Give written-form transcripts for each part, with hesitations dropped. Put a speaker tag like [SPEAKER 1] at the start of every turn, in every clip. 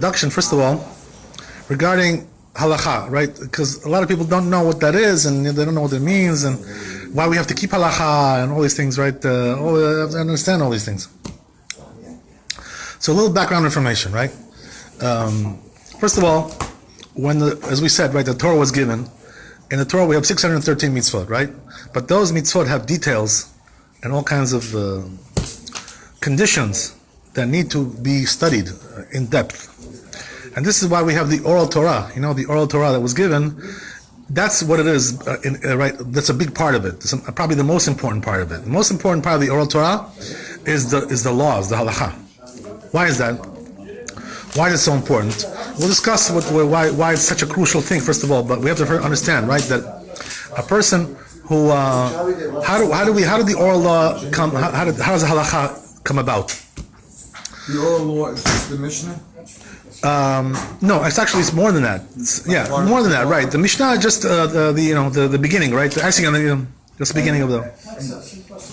[SPEAKER 1] introduction, first of all, regarding halacha, right? Because a lot of people don't know what that is, and they don't know what it means, and why we have to keep halacha, and all these things, right? I understand all these things. So a little background information, right? First of all, as we said, right, the Torah was given. In the Torah, we have 613 mitzvot, right? But those mitzvot have details and all kinds of conditions that need to be studied in depth. And this is why we have the oral Torah. You know, the oral Torah that was given, that's what it is, right? That's a big part of it. It's probably the most important part of it. The most important part of the oral Torah is the laws, the halakha. Why is that? Why is it so important? We'll discuss why it's such a crucial thing, first of all, but we have to understand, right, that a person who, how did the oral law come, how does the halakha come about?
[SPEAKER 2] The oral law is just the Mishnah?
[SPEAKER 1] No, it's more than that. More than that, right? The Mishnah is just the beginning, right? Actually, just the beginning of the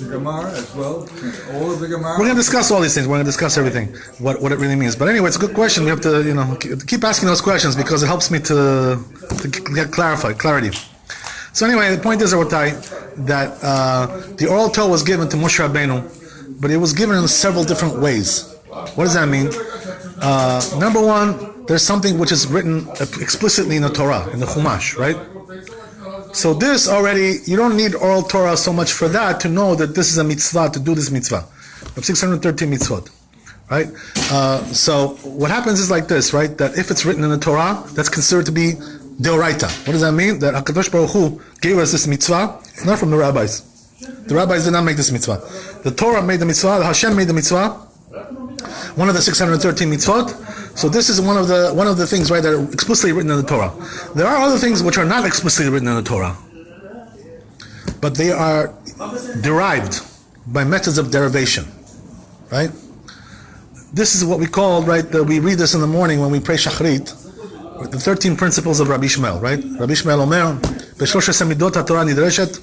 [SPEAKER 2] Gemara as well. All of the Gemara.
[SPEAKER 1] We're going to discuss all these things. We're going to discuss everything, what it really means. But anyway, it's a good question. We have to keep asking those questions because it helps me to get clarity. So anyway, the point is, Rabotai, that the oral Torah was given to Moshe Rabbeinu, but it was given in several different ways. What does that mean? Number one, there's something which is written explicitly in the Torah, in the Chumash, right? So this already, you don't need oral Torah so much for that to know that this is a mitzvah, to do this mitzvah. Of 613 mitzvot, right? So what happens is like this, right? That if it's written in the Torah, that's considered to be deoraita. What does that mean? That HaKadosh Baruch Hu gave us this mitzvah. It's not from the rabbis. The rabbis did not make this mitzvah. The Torah made the mitzvah, the Hashem made the mitzvah, one of the 613 mitzvot. So this is one of the things, right, that are explicitly written in the Torah. There are other things which are not explicitly written in the Torah, but they are derived by methods of derivation, right? This is what we call, right, we read this in the morning when we pray Shachrit, the 13 principles of Rabbi Shmuel, right? Rabbi Shmuel Omer, B'shlosh midot HaTorah nidreshet,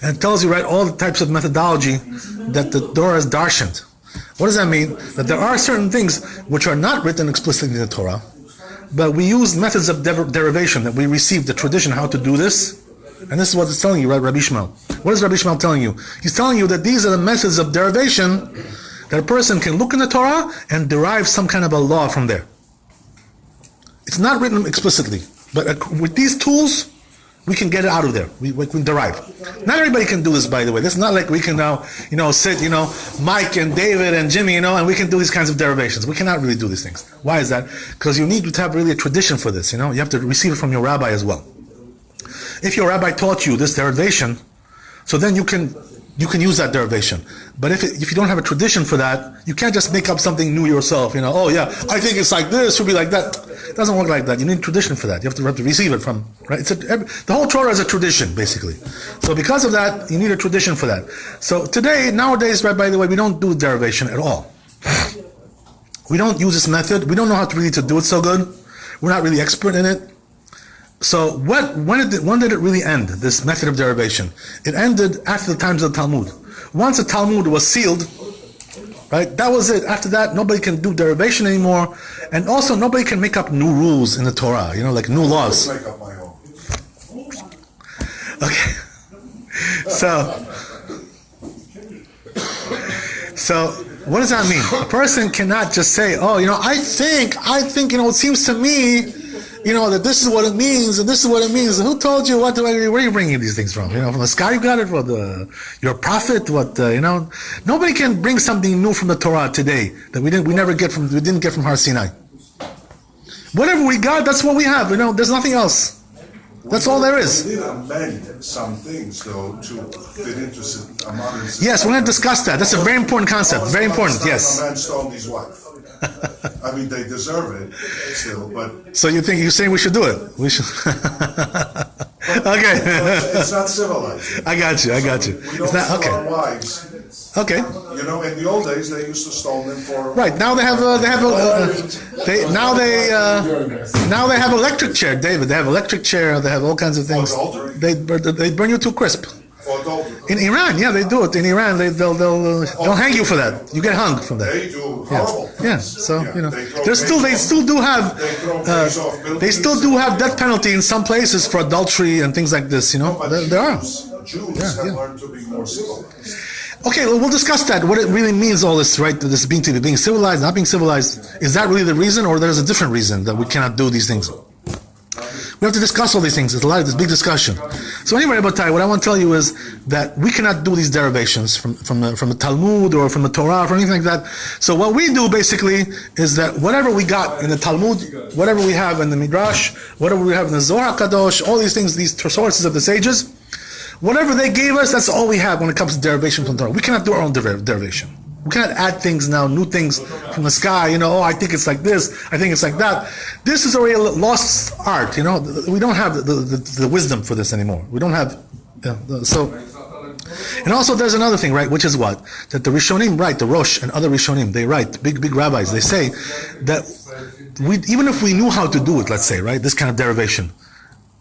[SPEAKER 1] and it tells you, right, all the types of methodology that the Torah is darshaned. What does that mean? That there are certain things which are not written explicitly in the Torah, but we use methods of derivation, that we receive the tradition how to do this, and this is what it's telling you, right, Rabbi Shmuel. What is Rabbi Shmuel telling you? He's telling you that these are the methods of derivation that a person can look in the Torah and derive some kind of a law from there. It's not written explicitly, but with these tools, we can get it out of there. We can derive. Not everybody can do this, by the way. This is not like we can now, sit, Mike and David and Jimmy, and we can do these kinds of derivations. We cannot really do these things. Why is that? Because you need to have really a tradition for this, You have to receive it from your rabbi as well. If your rabbi taught you this derivation, so then you can use that derivation. But if you don't have a tradition for that, you can't just make up something new yourself. Oh yeah, I think it's like this, should be like that. It doesn't work like that. You need tradition for that. You have to receive it from, right? The whole Torah is a tradition, basically. So because of that, you need a tradition for that. So nowadays, right, by the way, we don't do derivation at all. We don't use this method. We don't know how to really do it so good. We're not really expert in it. So when did it really end, this method of derivation? It ended after the times of the Talmud. Once the Talmud was sealed, right, that was it. After that, nobody can do derivation anymore, and also nobody can make up new rules in the Torah, like new laws.
[SPEAKER 3] Make up my own.
[SPEAKER 1] Okay. So what does that mean? A person cannot just say, I think, it seems to me, that this is what it means, and this is what it means. Who told you? Where are you bringing these things from? From the sky you got it? Your prophet? Nobody can bring something new from the Torah today that we didn't get from Har Sinai. Whatever we got, that's what we have. There's nothing else. That's all there is.
[SPEAKER 3] We did amend some things, though, to fit into a modern system.
[SPEAKER 1] Yes, we're going to discuss that. That's a very important concept. Very important, yes.
[SPEAKER 3] A man stoned his wife. I mean, they deserve it still, but...
[SPEAKER 1] So you're saying we should do it? We should... Okay.
[SPEAKER 3] It's not civilized.
[SPEAKER 1] I got you.
[SPEAKER 3] We don't
[SPEAKER 1] It's not,
[SPEAKER 3] steal our wives.
[SPEAKER 1] Okay.
[SPEAKER 3] In the old days, they used to stone them for...
[SPEAKER 1] Right, now they have electric chair, David. They have electric chair, they have all kinds of things.
[SPEAKER 3] For adultery?
[SPEAKER 1] They burn you to a crisp.
[SPEAKER 3] For adultery.
[SPEAKER 1] In Iran, yeah, they do it. In Iran, they'll hang you for that. You get hung from that.
[SPEAKER 3] They do horrible
[SPEAKER 1] Yeah.
[SPEAKER 3] things.
[SPEAKER 1] So
[SPEAKER 3] Yeah,
[SPEAKER 1] they still do have
[SPEAKER 3] They throw things off
[SPEAKER 1] they
[SPEAKER 3] buildings.
[SPEAKER 1] still do have death penalty in some places for adultery and things like this.
[SPEAKER 3] But
[SPEAKER 1] There are.
[SPEAKER 3] Jews have learned to be more civilized.
[SPEAKER 1] Okay, well, we'll discuss that. What it really means, all this, right? This being civilized, not being civilized. Is that really the reason, or there's a different reason that we cannot do these things? We have to discuss all these things. There's a lot of this big discussion. So anyway, Rabbi, what I want to tell you is that we cannot do these derivations from the Talmud or from the Torah or anything like that. So what we do basically is that whatever we got in the Talmud, whatever we have in the Midrash, whatever we have in the Zohar Kadosh, all these things, these sources of the sages, whatever they gave us, that's all we have when it comes to derivation from Torah. We cannot do our own derivation. We cannot add things now, new things from the sky. I think it's like this, I think it's like that. This is already a lost art. We don't have the wisdom for this anymore. We don't have. And also there's another thing, right? Which is what? That the Rishonim write, the Rosh and other Rishonim, they write, big rabbis, they say that even if we knew how to do it, let's say, right, this kind of derivation,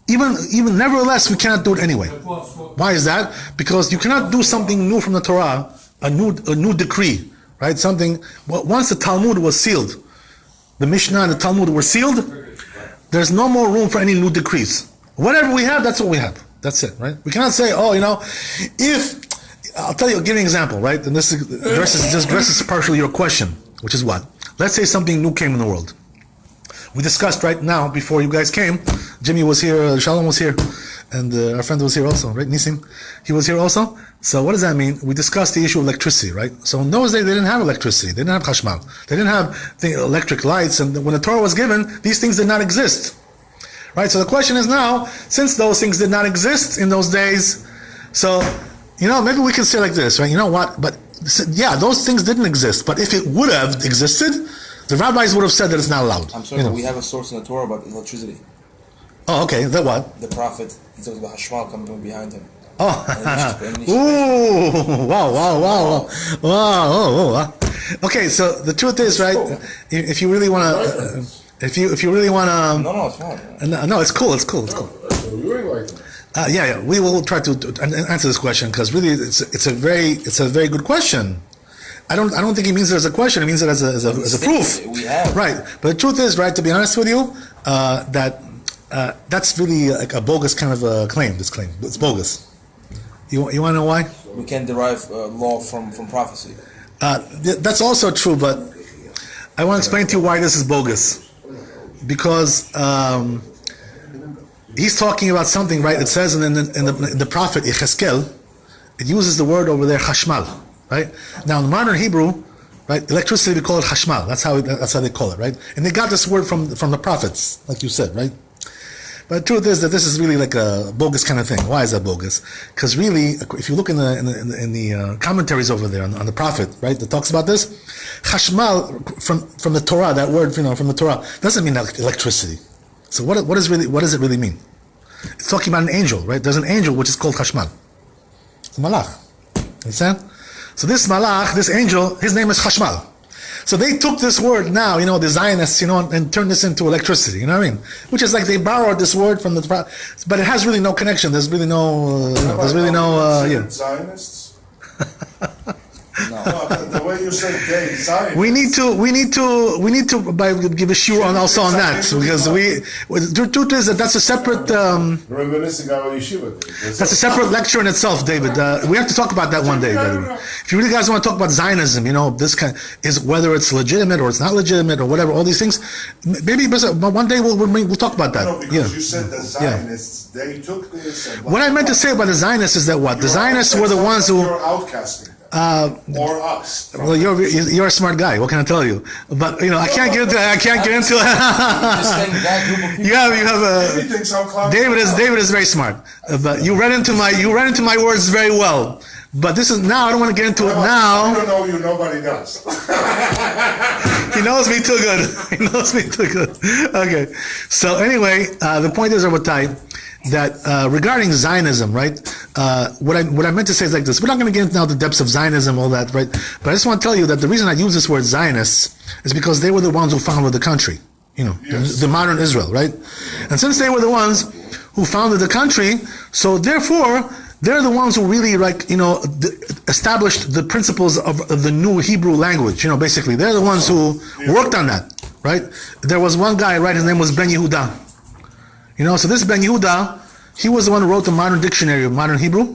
[SPEAKER 1] even nevertheless, we cannot do it anyway. Why is that? Because you cannot do something new from the Torah, a new decree, right? Once the Talmud was sealed, the Mishnah and the Talmud were sealed, there's no more room for any new decrees. Whatever we have, that's what we have. That's it, right? We cannot say, if, I'll tell you, I'll give you an example, right? And this addresses partially your question, which is what? Let's say something new came in the world. We discussed right now, before you guys came, Jimmy was here, Shalom was here, and our friend was here also, right? Nisim, he was here also. So what does that mean? We discussed the issue of electricity, right? So in those days, they didn't have electricity. They didn't have chashmal. They didn't have electric lights. And when the Torah was given, these things did not exist, right? So the question is now, since those things did not exist in those days, so, maybe we can say like this, right? You know what? But, yeah, those things didn't exist. But if it would have existed, the rabbis would have said that it's not allowed.
[SPEAKER 4] I'm sorry, but we have a source in the Torah about electricity.
[SPEAKER 1] Oh, okay. That what?
[SPEAKER 4] The prophet, he talks about Hashmal coming from behind him.
[SPEAKER 1] Oh, ooh, wow. Okay, so the truth is, right, if you really want to, if you really want to...
[SPEAKER 4] No, it's fine.
[SPEAKER 1] No, it's cool. Yeah, we will try to answer this question, because really it's a very good question. I don't think it means it as a question. It means it as a proof.
[SPEAKER 4] We have.
[SPEAKER 1] Right. But the truth is, right, to be honest with you, that's really like a bogus kind of a claim. This claim, it's bogus. You want to know why?
[SPEAKER 4] We can derive law from prophecy.
[SPEAKER 1] That's also true, but I want to explain to you why this is bogus. Because he's talking about something, right? It says in the prophet Yecheskel, it uses the word over there chashmal, right? Now in modern Hebrew, right, electricity we call it chashmal. That's how they call it, right? And they got this word from the prophets, like you said, right? But the truth is that this is really like a bogus kind of thing. Why is that bogus? Because really, if you look in the commentaries over there on the prophet, right, that talks about this, chashmal from the Torah, that word, from the Torah, doesn't mean electricity. So what does it really mean? It's talking about an angel, right? There's an angel which is called chashmal. It's a malach. Understand? So this malach, this angel, his name is chashmal. So they took this word now, the Zionists, and turned this into electricity, you know what I mean? Which is like they borrowed this word from but it has really no connection. There's really no,
[SPEAKER 3] Zionists? No, the way you say gay Zionists.
[SPEAKER 1] We need to give a shiur also on that, because the truth is that's a separate.
[SPEAKER 3] Reminiscing our yeshiva.
[SPEAKER 1] That's a separate lecture in itself, David. We have to talk about that one day, David. If you really guys want to talk about Zionism, this kind is whether it's legitimate or it's not legitimate or whatever, all these things. Maybe one day we'll talk about that.
[SPEAKER 3] No, because you said the Zionists, they took this.
[SPEAKER 1] What I meant to say about the Zionists is that the Zionists were the ones who.
[SPEAKER 3] You're outcasting. Or us.
[SPEAKER 1] Well, you're a smart guy. What can I tell you? But I can't get into. You have David is very smart. But you read into my words very well. But this is now. I don't want to get into it now.
[SPEAKER 3] I don't know you. Nobody does.
[SPEAKER 1] He knows me too good. Okay. So anyway, the point is, Rabbi, that regarding Zionism, right? What I meant to say is like this. We're not going to get into now the depths of Zionism, all that, right? But I just want to tell you that the reason I use this word Zionists is because they were the ones who founded the country,
[SPEAKER 3] Yes.
[SPEAKER 1] the modern Israel, right? And since they were the ones who founded the country, so therefore they're the ones who really established the principles of the new Hebrew language. Basically, they're the ones who worked on that, right? There was one guy, right? His name was Ben Yehuda. So this Ben Yehuda, he was the one who wrote the modern dictionary of modern Hebrew.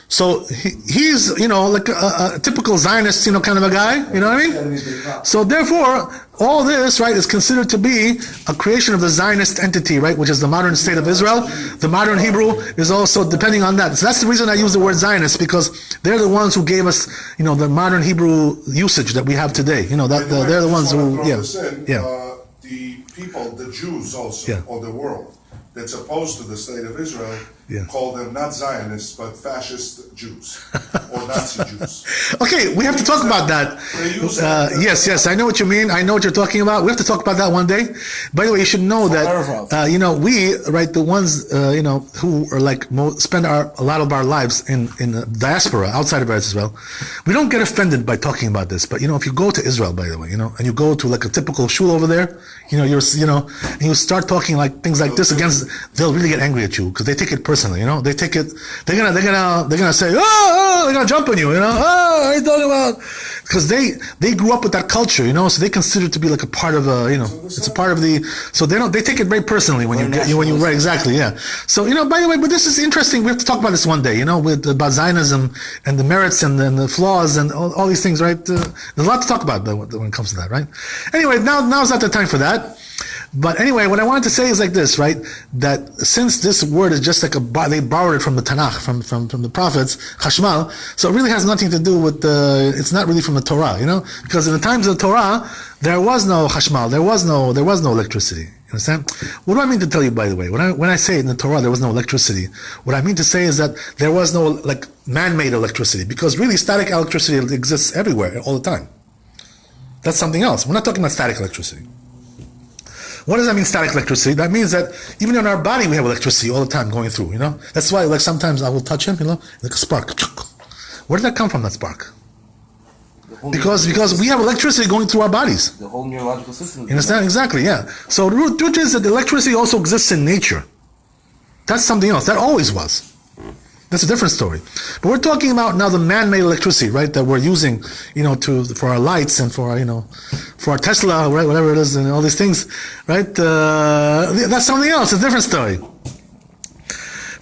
[SPEAKER 1] So he's, like a typical Zionist, kind of a guy, you know what I mean? So therefore, all this, right, is considered to be a creation of the Zionist entity, right, which is the modern state of Israel. The modern Hebrew is also depending on that. So that's the reason I use the word Zionist, because they're the ones who gave us, the modern Hebrew usage that we have today. They're the ones who,
[SPEAKER 3] the people, the Jews also, of the world, that's opposed to the state of Israel, call them not Zionists, but fascist Jews, or Nazi Jews.
[SPEAKER 1] Okay, we have to talk about that. Yes, I know what you mean. I know what you're talking about. We have to talk about that one day. By the way, you should know that, we, right, the ones, who are like, spend a lot of our lives in the diaspora, outside of Israel, we don't get offended by talking about this. But, if you go to Israel, by the way, and you go to like a typical shul over there, and you start talking like things like this against, they'll really get angry at you because they take it personally. They take it. They're gonna say, they're gonna jump on you. What are you talking about? Because they grew up with that culture. So they consider it to be like a part of it's a part of the. So they take it very personally when you right, exactly, yeah. So by the way, but this is interesting. We have to talk about this one day. About Zionism and the merits and the flaws and all these things, right? There's a lot to talk about when it comes to that, right? Anyway, now's not the time for that. But anyway, what I wanted to say is like this, right? That since this word is just like they borrowed it from the Tanakh, from the prophets, Chashmal, so it really has nothing to do with it's not really from the Torah, Because in the times of the Torah, there was no Chashmal, there was no electricity. You understand? What do I mean to tell you, by the way? When I say in the Torah there was no electricity, what I mean to say is that there was no like man-made electricity, because really static electricity exists everywhere, all the time. That's something else. We're not talking about static electricity. What does that mean, static electricity? That means that even in our body we have electricity all the time going through, That's why, like, sometimes I will touch him, like a spark. Where did that come from, that spark? Because we have electricity going through our bodies.
[SPEAKER 4] The whole neurological system.
[SPEAKER 1] You understand? Exactly, yeah. So the truth is that electricity also exists in nature. That's something else. That always was. That's a different story. But we're talking about now the man-made electricity, right, that we're using, for our lights and for our, for our Tesla, right, whatever it is, and all these things, right? That's something else. It's a different story.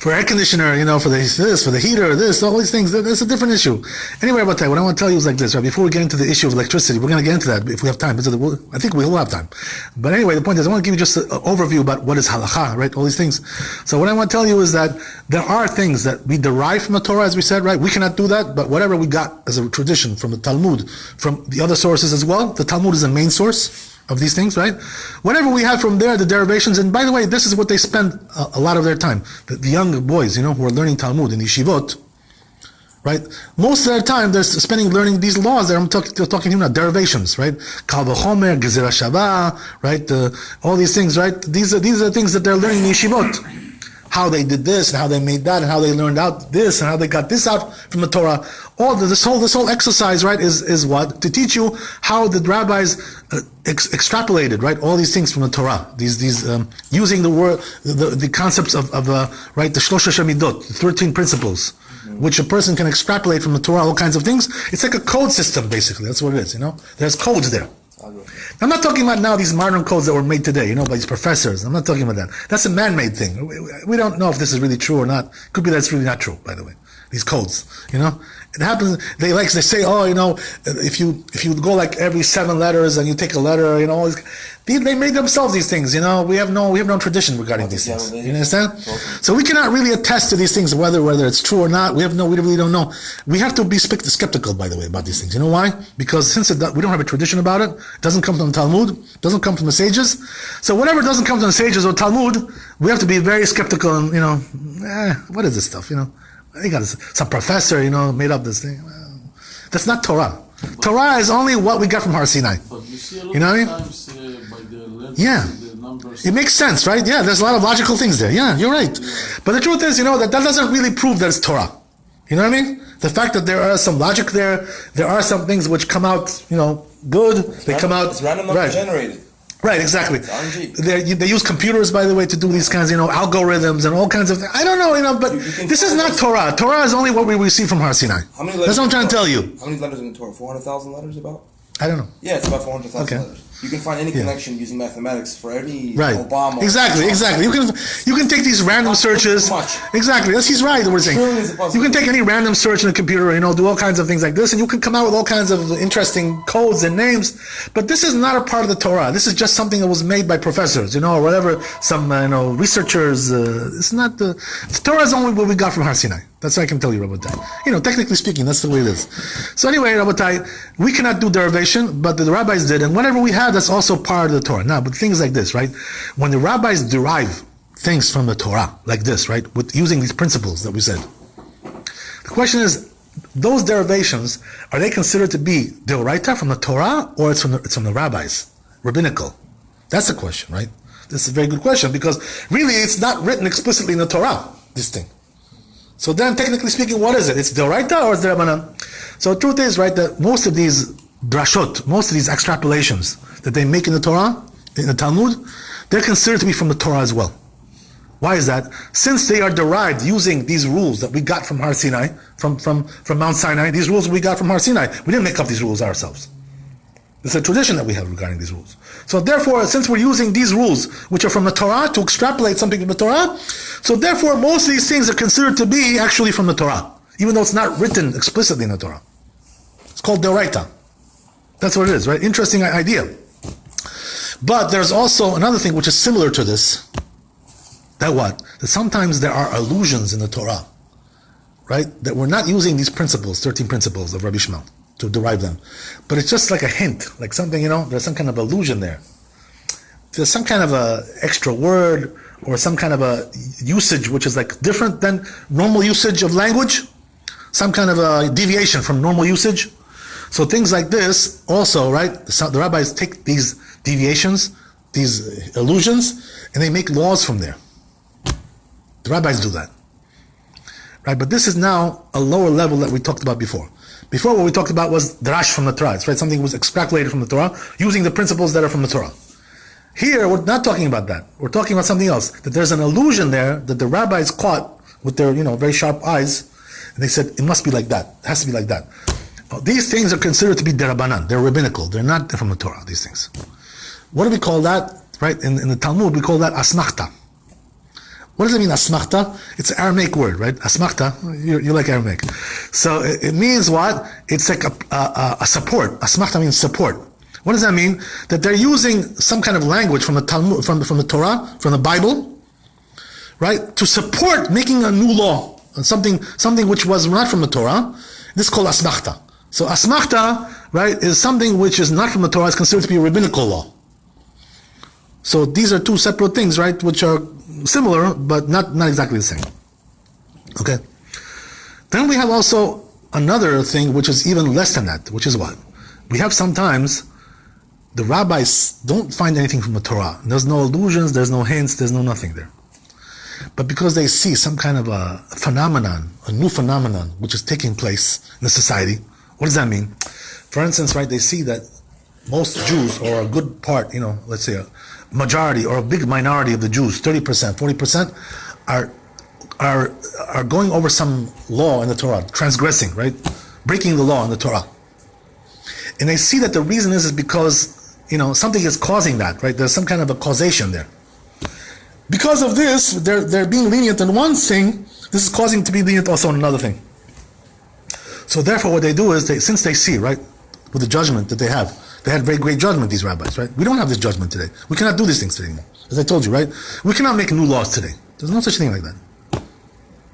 [SPEAKER 1] For air conditioner, for the heater, all these things, that's a different issue. Anyway, about that, what I want to tell you is like this, right? Before we get into the issue of electricity, we're going to get into that if we have time. I think we will have time. But anyway, the point is, I want to give you just an overview about what is halakha, right? All these things. So what I want to tell you is that there are things that we derive from the Torah, as we said, right? We cannot do that, but whatever we got as a tradition from the Talmud, from the other sources as well, the Talmud is the main source of these things, right? Whatever we have from there, the derivations, and by the way, this is what they spend a lot of their time. The young boys, who are learning Talmud in yeshivot, right? Most of their time, they're spending learning these laws that I'm talking about, derivations, right? Kal v'chomer, gezerah shavah, right? All these things, right? These are the things that they're learning in yeshivot. How they did this, and how they made that, and how they learned out this, and how they got this out from the Torah. This whole exercise, right, is what? To teach you how the rabbis extrapolated, right, all these things from the Torah. These using the word, the concepts of right, the Shlosha Shemidot, the 13 principles, which a person can extrapolate from the Torah, all kinds of things. It's like a code system, basically. That's what it is, There's codes there. I'm not talking about now these modern codes that were made today, by these professors. I'm not talking about that. That's a man-made thing. We don't know if this is really true or not. Could be that it's really not true, by the way. These codes, It happens, they say, if you go like every 7 letters and you take a letter, all these, they made themselves these things, We have no tradition regarding these things. You understand? So we cannot really attest to these things, whether it's true or not. We really don't know. We have to be skeptical, by the way, about these things. You know why? Because since we don't have a tradition about it, it doesn't come from the Talmud, it doesn't come from the sages. So whatever doesn't come from the sages or Talmud, we have to be very skeptical and, what is this stuff, I think some professor, made up this thing. That's not Torah. Torah is only what we got from Har Sinai.
[SPEAKER 5] But you see a lot of times by the letters, the numbers.
[SPEAKER 1] It makes sense, right? Yeah, there's a lot of logical things there. Yeah, you're right. Yeah. But the truth is, that doesn't really prove that it's Torah. You know what I mean? The fact that there are some logic there are some things which come out, good. They come out.
[SPEAKER 4] It's random number generated.
[SPEAKER 1] Right, exactly.
[SPEAKER 4] It's RNG.
[SPEAKER 1] They use computers, by the way, to do these kinds of, algorithms and all kinds of things. I don't know, but this is not Torah. Torah is only what we receive from Har Sinai.
[SPEAKER 4] How many letters?
[SPEAKER 1] That's what I'm trying to tell you.
[SPEAKER 4] How many letters in the Torah? 400,000 letters about?
[SPEAKER 1] I don't know.
[SPEAKER 4] Yeah, it's about 400,000
[SPEAKER 1] Okay.
[SPEAKER 4] letters. You can find any connection using mathematics for any
[SPEAKER 1] Right.
[SPEAKER 4] Obama.
[SPEAKER 1] Exactly. You can take these random searches.
[SPEAKER 4] Too much.
[SPEAKER 1] Exactly. He's right. What we're saying.
[SPEAKER 4] Trillions of
[SPEAKER 1] You can take any random search in a computer, do all kinds of things like this, and you can come out with all kinds of interesting codes and names. But this is not a part of the Torah. This is just something that was made by professors, or whatever. Some researchers. It's not the Torah is only what we got from Har Sinai. That's what I can tell you, Rabbi. Technically speaking, that's the way it is. So anyway, Rabbi, we cannot do derivation, but the rabbis did, and whatever we have, that's also part of the Torah. Now, but things like this, right? When the rabbis derive things from the Torah, like this, right, with using these principles that we said, the question is, those derivations, are they considered to be deoraita from the Torah, or it's from the rabbis, rabbinical? That's the question, right? This is a very good question, because really it's not written explicitly in the Torah, this thing. So then, technically speaking, what is it? It's Deoraita or it's Derabanan? So the truth is, right, that most of these drashot, most of these extrapolations that they make in the Torah, in the Talmud, they're considered to be from the Torah as well. Why is that? Since they are derived using these rules that we got from Har Sinai, from Mount Sinai, these rules we got from Har Sinai, we didn't make up these rules ourselves. It's a tradition that we have regarding these rules. So therefore, since we're using these rules, which are from the Torah, to extrapolate something from the Torah, so therefore most of these things are considered to be actually from the Torah, even though it's not written explicitly in the Torah. It's called Deoraita. That's what it is, right? Interesting idea. But there's also another thing which is similar to this. That what? That sometimes there are allusions in the Torah, right? That we're not using these principles, 13 principles of Rabbi Shmuel, to derive them. But it's just like a hint, like something, there's some kind of allusion there. There's some kind of a extra word or some kind of a usage which is like different than normal usage of language, some kind of a deviation from normal usage. So things like this also, right, the rabbis take these deviations, these allusions, and they make laws from there. The rabbis do that. Right, but this is now a lower level that we talked about before. Before, what we talked about was drash from the Torah, right? Something was extrapolated from the Torah, using the principles that are from the Torah. Here, we're not talking about that. We're talking about something else. That there's an allusion there that the rabbis caught with their, very sharp eyes, and they said, it must be like that. It has to be like that. These things are considered to be derabanan. They're rabbinical. They're not from the Torah, these things. What do we call that? Right? In the Talmud, we call that asmachta. What does it mean, asmachta? It's an Aramaic word, right? Asmachta, you like Aramaic. So it means what? It's like a support. Asmachta means support. What does that mean? That they're using some kind of language from the Talmud, from the Torah, from the Bible, right? To support making a new law, something which was not from the Torah. This is called asmachta. So asmachta, right, is something which is not from the Torah, is considered to be a rabbinical law. So these are two separate things, right, which are similar, but not exactly the same. Okay? Then we have also another thing which is even less than that, which is what? We have sometimes the rabbis don't find anything from the Torah. There's no allusions, there's no hints, there's no nothing there. But because they see some kind of a phenomenon, a new phenomenon, which is taking place in the society, what does that mean? For instance, right, they see that most Jews, or a good part, let's say a majority or a big minority of the Jews, 30%, 40%, are going over some law in the Torah, transgressing, right? Breaking the law in the Torah. And they see that the reason is because, something is causing that, right? There's some kind of a causation there. Because of this, they're being lenient in one thing, this is causing to be lenient also on another thing. So therefore what they do is, since they see, right, with the judgment that they had very great judgment, these rabbis, right? We don't have this judgment today. We cannot do these things today anymore. As I told you, right? We cannot make new laws today. There's no such thing like that.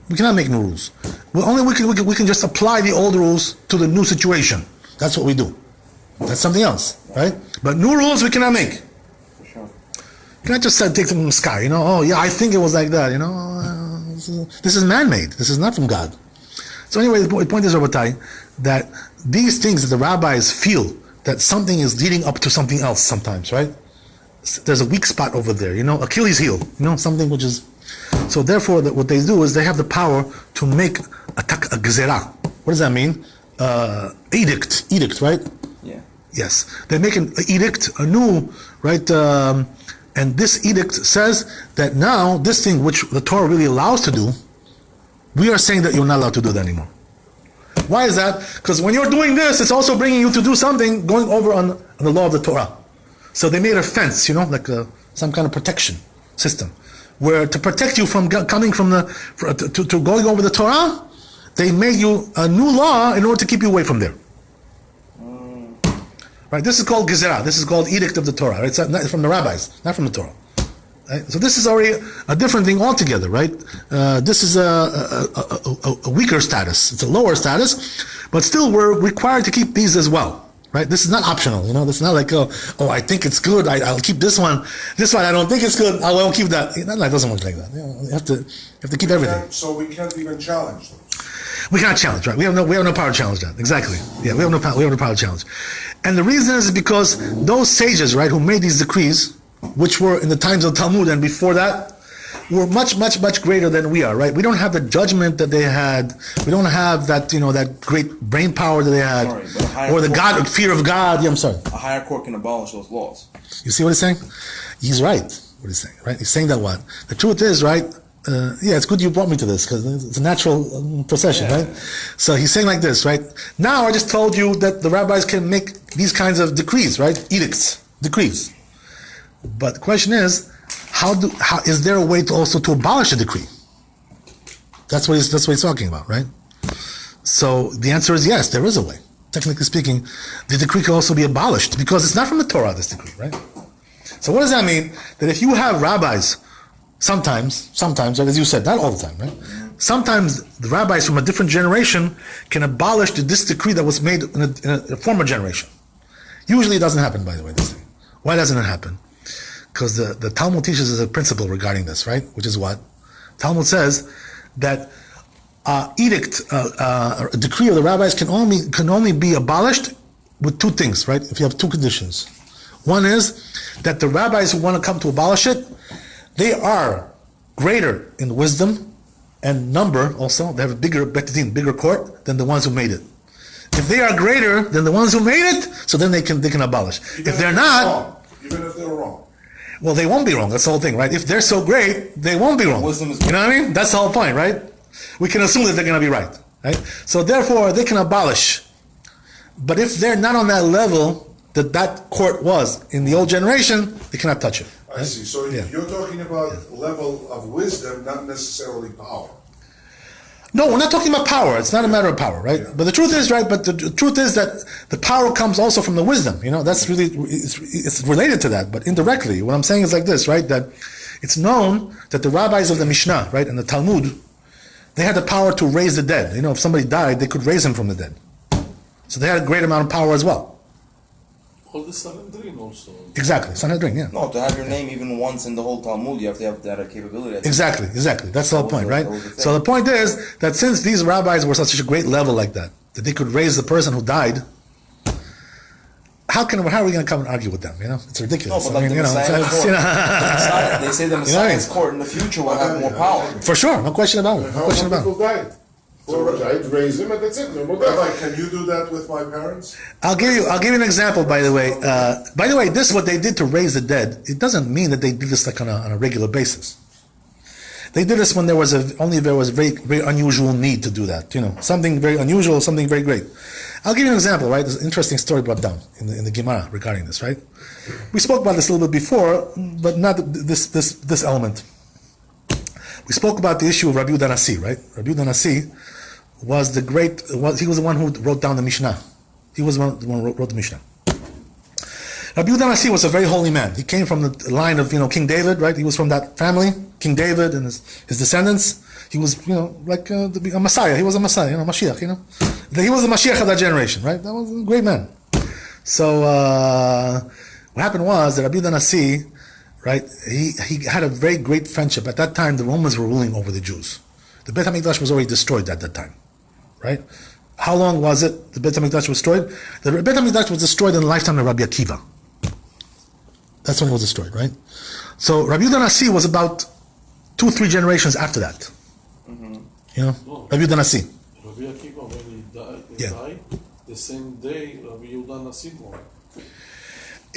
[SPEAKER 1] We cannot make new rules. We can just apply the old rules to the new situation. That's what we do. That's something else, right? But new rules we cannot make.
[SPEAKER 4] Sure.
[SPEAKER 1] You cannot just take them from the sky, oh yeah, I think it was like that, this is man-made. This is not from God. So anyway, the point is, Rabbi, that these things that the rabbis feel that something is leading up to something else sometimes, right? There's a weak spot over there, Achilles heel, something which is... So therefore, what they do is they have the power to make a gezerah. What does that mean? Edict, right?
[SPEAKER 4] Yeah.
[SPEAKER 1] Yes, they make an edict, a new, right? And this edict says that now this thing which the Torah really allows to do, we are saying that you're not allowed to do that anymore. Why is that? Because when you're doing this, it's also bringing you to do something going over on the law of the Torah. So they made a fence, like some kind of protection system, where to protect you from coming from to going over the Torah, they made you a new law in order to keep you away from there. Right? This is called gezerah. This is called edict of the Torah. Right? It's not from the rabbis, not from the Torah. Right? So this is already a different thing altogether, right? This is a weaker status. It's a lower status, but still we're required to keep these as well, right? This is not optional, This is not like, oh, I think it's good, I'll keep this one. This one I don't think it's good, I won't keep that. It doesn't work like that. You have to keep everything.
[SPEAKER 3] So we can't even challenge those.
[SPEAKER 1] We cannot challenge, right? We have no power to challenge that. Exactly. Yeah, we have no power to challenge. And the reason is because those sages, right, who made these decrees, which were in the times of Talmud and before that, were much, much, much greater than we are, right? We don't have the judgment that they had. We don't have that, that great brain power that they had, or the fear of God. Yeah, I'm sorry.
[SPEAKER 4] A higher court can abolish those laws.
[SPEAKER 1] You see what he's saying? He's right. What he's saying, right? He's saying that what? The truth is, right? It's good you brought me to this because it's a natural procession, right? So he's saying like this, right? Now I just told you that the rabbis can make these kinds of decrees, right? Edicts, decrees. But the question is, how is there a way to also to abolish a decree? That's what he's talking about, right? So the answer is yes, there is a way. Technically speaking, the decree can also be abolished because it's not from the Torah, this decree, right? So what does that mean? That if you have rabbis, sometimes, right, as you said, not all the time, right? Sometimes the rabbis from a different generation can abolish this decree that was made in a former generation. Usually it doesn't happen, by the way, this thing. Why doesn't it happen? Because the Talmud teaches us a principle regarding this, right? Which is what? Talmud says that a decree of the rabbis can only be abolished with two things, right? If you have two conditions. One is that the rabbis who want to come to abolish it, they are greater in wisdom and number also. They have a bigger bet din, bigger court than the ones who made it. If they are greater than the ones who made it, so then they can abolish. If they're not,
[SPEAKER 3] even if they're wrong.
[SPEAKER 1] Well, they won't be wrong. That's the whole thing, right? If they're so great, they won't be wrong.
[SPEAKER 4] Wisdom is
[SPEAKER 1] you know what I mean? That's the whole point, right? We can assume that they're going to be right? So therefore, they can abolish. But if they're not on that level that court was in the old generation, they cannot touch it.
[SPEAKER 3] I see. So you're talking about level of wisdom, not necessarily power.
[SPEAKER 1] No, we're not talking about power. It's not a matter of power, right? Yeah. But the truth is, right? But the truth is that the power comes also from the wisdom. That's really it's related to that, but indirectly. What I'm saying is like this, right? That it's known that the rabbis of the Mishnah, right, and the Talmud, they had the power to raise the dead. If somebody died, they could raise him from the dead. So they had a great amount of power as well.
[SPEAKER 5] All the Sanhedrin also.
[SPEAKER 1] Exactly, Sanhedrin, yeah.
[SPEAKER 4] No, to have your name even once in the whole Talmud, you have to have that capability.
[SPEAKER 1] Exactly. That's the whole point, right? So the point is that since these rabbis were such a great level like that they could raise the person who died, how are we going to come and argue with them? It's ridiculous.
[SPEAKER 4] No, but like the Messiah's court. They say the Messiah's court in the future will have more power.
[SPEAKER 1] For sure, no question about it.
[SPEAKER 6] How many people died? Raise him and that's it.
[SPEAKER 3] Rabbi, can you do that with my parents?
[SPEAKER 1] I'll give you an example. By the way, this is what they did to raise the dead. It doesn't mean that they did this like on a regular basis. They did this when there was very, very unusual need to do that. Something very unusual, something very great. I'll give you an example. Right, there's an interesting story brought down in the Gemara regarding this. Right, we spoke about this a little bit before, but not this element. We spoke about the issue of Rabbi Nasi. Right, Rabbi Nasi was he was the one who wrote down the Mishnah. He was the one who wrote the Mishnah. Rabbi Nasi was a very holy man. He came from the line of King David, right? He was from that family, King David and his descendants. He was like a Messiah. He was a Messiah, Mashiach. He was the Mashiach of that generation, right? That was a great man. So what happened was that Rabbi Nasi, right? He had a very great friendship. At that time, the Romans were ruling over the Jews. The Beit HaMikdash was already destroyed at that time. Right? How long was it the Beit HaMikdash was destroyed? The Beit HaMikdash was destroyed in the lifetime of Rabbi Akiva. That's when it was destroyed, right? So Rabbi Nasi was about 2-3 generations after that.
[SPEAKER 5] Mm-hmm.
[SPEAKER 1] Rabbi Nasi.
[SPEAKER 5] Rabbi Akiva, when he died, the same day Rabbi Nasi born.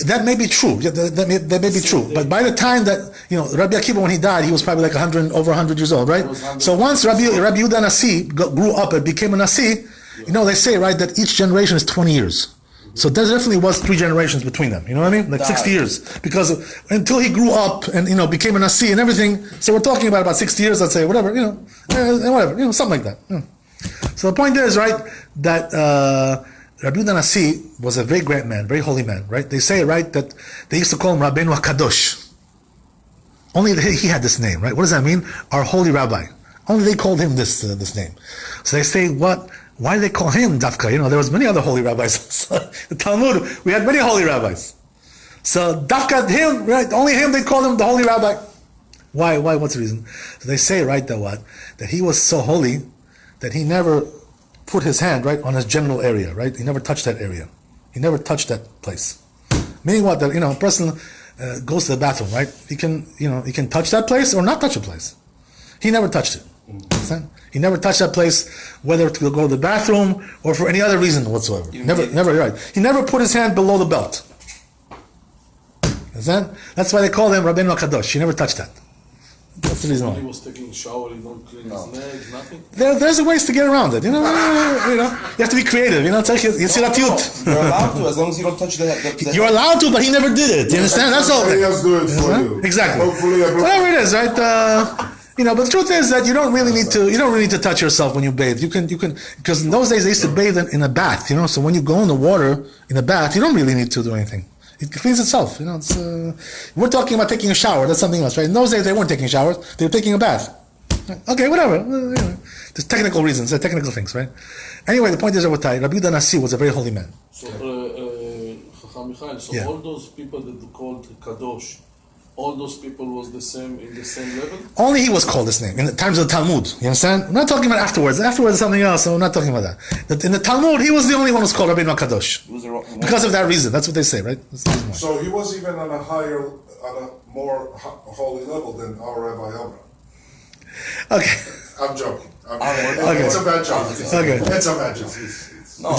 [SPEAKER 1] That may be true. Yeah, that may be true. But by the time that, Rabbi Akiva, when he died, he was probably like over 100 years old, right? So once Rabbi Yehuda Nasi grew up and became a Nasi, they say, right, that each generation is 20 years. So there definitely was 3 generations between them. You know what I mean? Like 60 years. Because until he grew up and, became a Nasi and everything, so we're talking about 60 years, let's say, whatever, whatever, something like that. So the point is, right, that Rabbi Yehuda Nasi was a very great man, very holy man, right? They say, right, that they used to call him Rabbeinu HaKadosh. Only he had this name, right? What does that mean? Our holy rabbi. Only they called him this name. So they say, why do they call him Dafka? There was many other holy rabbis. The Talmud, we had many holy rabbis. So Dafka, him, right? Only him, they called him the holy rabbi. Why? What's the reason? So they say, right, that he was so holy that he never put his hand, right, on his genital area, right? He never touched that area. He never touched that place. Meaning what? That, a person goes to the bathroom, right? He can touch that place or not touch a place. He never touched it. Understand? He never touched that place, whether to go to the bathroom or for any other reason whatsoever. Never, right? He never put his hand below the belt. Understand? That's why they call him Rabbeinu HaKadosh. He never touched that. That's the reason why.
[SPEAKER 5] He was taking a shower, he don't clean his legs, nothing?
[SPEAKER 1] There's ways to get around it. You have to be creative. It's like Yitziratiut.
[SPEAKER 4] You're allowed to, as long as you don't touch the
[SPEAKER 1] You're allowed to, but he never did it. You understand? That's all.
[SPEAKER 6] Somebody else do it for you.
[SPEAKER 1] Exactly.
[SPEAKER 6] Hopefully,
[SPEAKER 1] whatever it is, right? But the truth is that you don't really need to touch yourself when you bathe. You can, because in those days they used to bathe in a bath. So when you go in the water in a bath, you don't really need to do anything. It cleans itself. We're talking about taking a shower. That's something else, right? In those days, they weren't taking showers. They were taking a bath. Okay, whatever. There's technical reasons. There's technical things, right? Anyway, the point is, Rabbi Yehuda Nasi was a very holy man.
[SPEAKER 5] So, Chacham Michael, all those people that are called Kadosh, all those people was in the same level?
[SPEAKER 1] Only he was called this name in the times of the Talmud. You understand? We're not talking about afterwards. Afterwards is something else, so we're not talking about that. In the Talmud, he was the only one who's called Rabbeinu HaKadosh. Because of that reason. That's what they say, right?
[SPEAKER 3] So he was even on a more holy level than our Rabbi Elmer.
[SPEAKER 1] Okay.
[SPEAKER 3] I'm joking.
[SPEAKER 1] Okay.
[SPEAKER 3] It's a bad joke.
[SPEAKER 1] Okay.
[SPEAKER 3] It's a bad joke.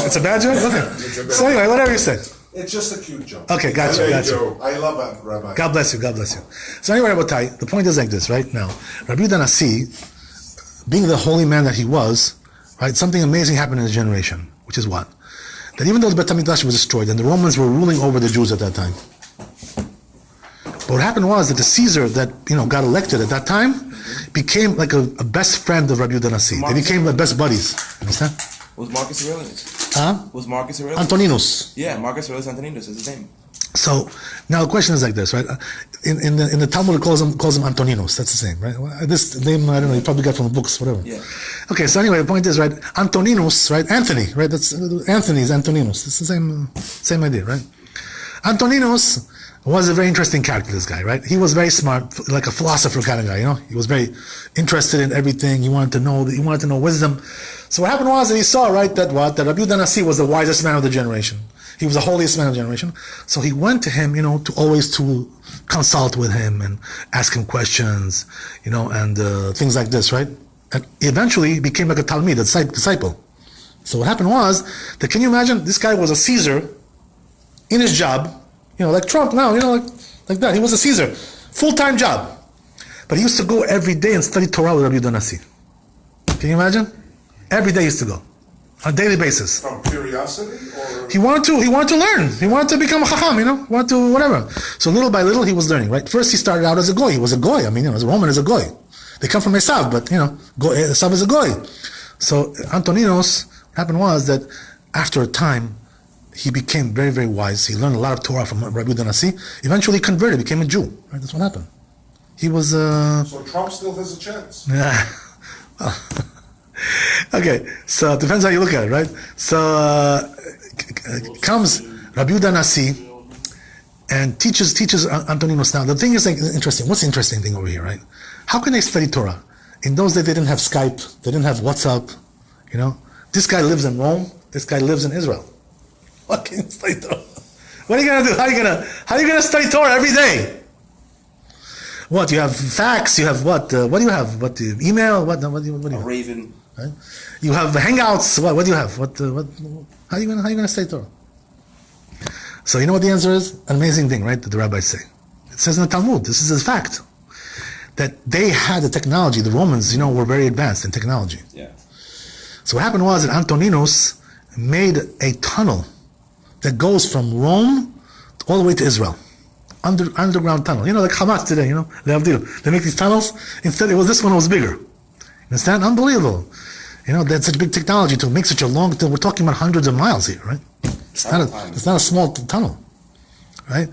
[SPEAKER 1] It's a bad joke? Okay. So anyway, whatever you say.
[SPEAKER 3] It's just a cute joke.
[SPEAKER 1] Okay, gotcha.
[SPEAKER 3] I love that, Rabbi.
[SPEAKER 1] God bless you. So anyway, Rabbi, the point is like this, right? Now, Rabbi Yehuda Nasi, being the holy man that he was, right, something amazing happened in his generation, which is what? That even though the Beit HaMikdash was destroyed and the Romans were ruling over the Jews at that time, but what happened was that the Caesar that, got elected at that time became like a best friend of Rabbi Yehuda Nasi. They became the best buddies. Understand?
[SPEAKER 4] Was Marcus Aurelius? Was Marcus Aurelius?
[SPEAKER 1] Antoninus.
[SPEAKER 4] Yeah, Marcus Aurelius Antoninus is his name.
[SPEAKER 1] So now the question is like this, right? In the Talmud it calls him Antoninus. That's the same, right? This name I don't know. You probably got from the books, whatever.
[SPEAKER 4] Yeah.
[SPEAKER 1] Okay. So anyway, the point is, right? Antoninus, right? Anthony, right? That's Anthony's Antoninus. It's the same idea, right? Antoninus was a very interesting character. This guy, right? He was very smart, like a philosopher kind of guy. He was very interested in everything. He wanted to know wisdom. So what happened was that he saw, right, that Rabbi Yehuda Nasi was the wisest man of the generation. He was the holiest man of the generation. So he went to him, to always to consult with him and ask him questions, and things like this, right? And eventually he became like a Talmid, a disciple. So what happened was that, can you imagine, this guy was a Caesar in his job, like Trump now, like that. He was a Caesar, full-time job. But he used to go every day and study Torah with Rabbi Yehuda Nasi. Can you imagine? Every day he used to go, on a daily basis.
[SPEAKER 3] From curiosity, or
[SPEAKER 1] he wanted to learn. He wanted to become a chacham. He wanted to whatever. So little by little he was learning. Right. First he started out as a goy. He was a goy. As a Roman, as a goy. They come from Esav, but Esav is a goy. So Antoninus, what happened was that after a time he became very, very wise. He learned a lot of Torah from Rabbi Yehuda Nasi. Eventually he converted, became a Jew. Right. That's what happened. He was.
[SPEAKER 3] So Trump still has a chance.
[SPEAKER 1] Yeah. Okay, so it depends how you look at it, right? So comes Rabbi Yehuda Nasi and teaches Antoninus. Now the thing is interesting. What's the interesting thing over here, right? How can they study Torah? In those days they didn't have Skype, they didn't have WhatsApp. This guy lives in Rome. This guy lives in Israel. What can you study Torah? What are you gonna do? How are you gonna study Torah every day? What, you have fax? You have what? What do you have? What, email? What do you have?
[SPEAKER 4] Raven.
[SPEAKER 1] Right? You have Hangouts. What do you have? How are you gonna study Torah? So you know what the answer is? An amazing thing, right? That the rabbis say. It says in the Talmud. This is a fact that they had the technology. The Romans, were very advanced in technology.
[SPEAKER 4] Yeah.
[SPEAKER 1] So what happened was that Antoninus made a tunnel that goes from Rome all the way to Israel. Underground tunnel. Like Hamas today, they make these tunnels. Instead, this one was bigger. Understand? Unbelievable. That's such big technology to make such a long, we're talking about hundreds of miles here, right? It's not a small tunnel, right?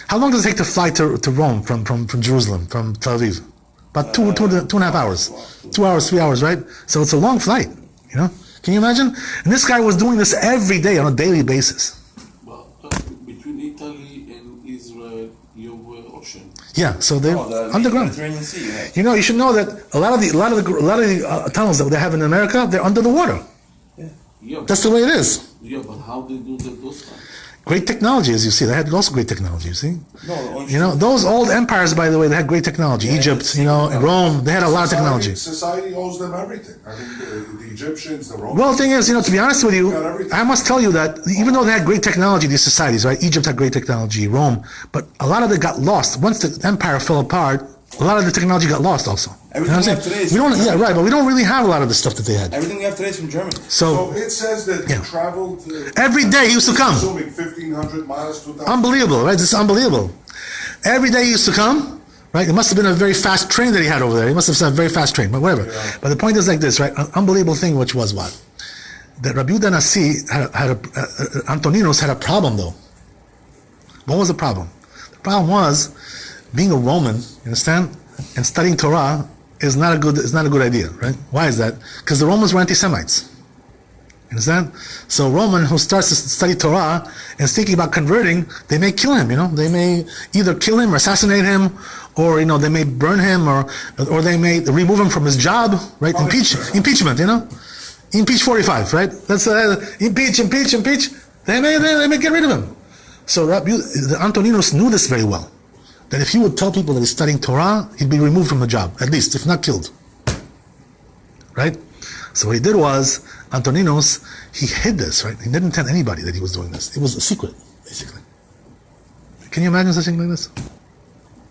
[SPEAKER 1] How long does it take to fly to Rome from Jerusalem, from Tel Aviv? About two and a half hours. 2 hours, 3 hours, right? So it's a long flight, Can you imagine? And this guy was doing this every day on a daily basis.
[SPEAKER 5] Well, between Italy and Israel, you were ocean.
[SPEAKER 1] Yeah, so they're underground.
[SPEAKER 4] Mediterranean Sea, right?
[SPEAKER 1] You should know that a lot of the tunnels that they have in America, they're under the water.
[SPEAKER 5] Yeah.
[SPEAKER 1] That's the way it is.
[SPEAKER 5] Yeah, but how they do those times?
[SPEAKER 1] Great technology, as you see. They had also great technology, you see?
[SPEAKER 4] No,
[SPEAKER 1] those old empires, by the way, they had great technology. Egypt, Rome, they had a lot of technology.
[SPEAKER 3] Society owes them everything. I mean, the Egyptians, the Romans.
[SPEAKER 1] Well, the thing is, to be honest with you, I must tell you that even though they had great technology, these societies, right? Egypt had great technology, Rome, but a lot of it got lost. Once the empire fell apart, a lot of the technology got lost also.
[SPEAKER 4] Everything we have today is
[SPEAKER 1] but we don't really have a lot of the stuff that they had.
[SPEAKER 4] Everything we have today is from Germany.
[SPEAKER 3] So it says that he traveled
[SPEAKER 1] every day he used to come.
[SPEAKER 3] Assuming 1,500 miles, 2,000.
[SPEAKER 1] Unbelievable, right? This is unbelievable. Every day he used to come, right? It must have been a very fast train that he had over there. He must have said a very fast train, but whatever. Yeah. But the point is like this, right? An unbelievable thing, which was what? That Rabbi Nasi Antoninus had a problem, though. What was the problem? The problem was being a Roman, you understand, and studying Torah is not a good idea, right? Why is that? Because the Romans were anti-Semites. You understand? So a Roman who starts to study Torah and is thinking about converting, they may kill him, They may either kill him or assassinate him, or, they may burn him, or they may remove him from his job, right? Impeachment, Impeach 45, right? That's impeach. They may get rid of him. So Antoninus knew this very well. That if he would tell people that he's studying Torah, he'd be removed from the job, at least, if not killed. Right? So what he did was, Antoninus, he hid this, right? He didn't tell anybody that he was doing this. It was a secret, basically. Can you imagine such a thing like this?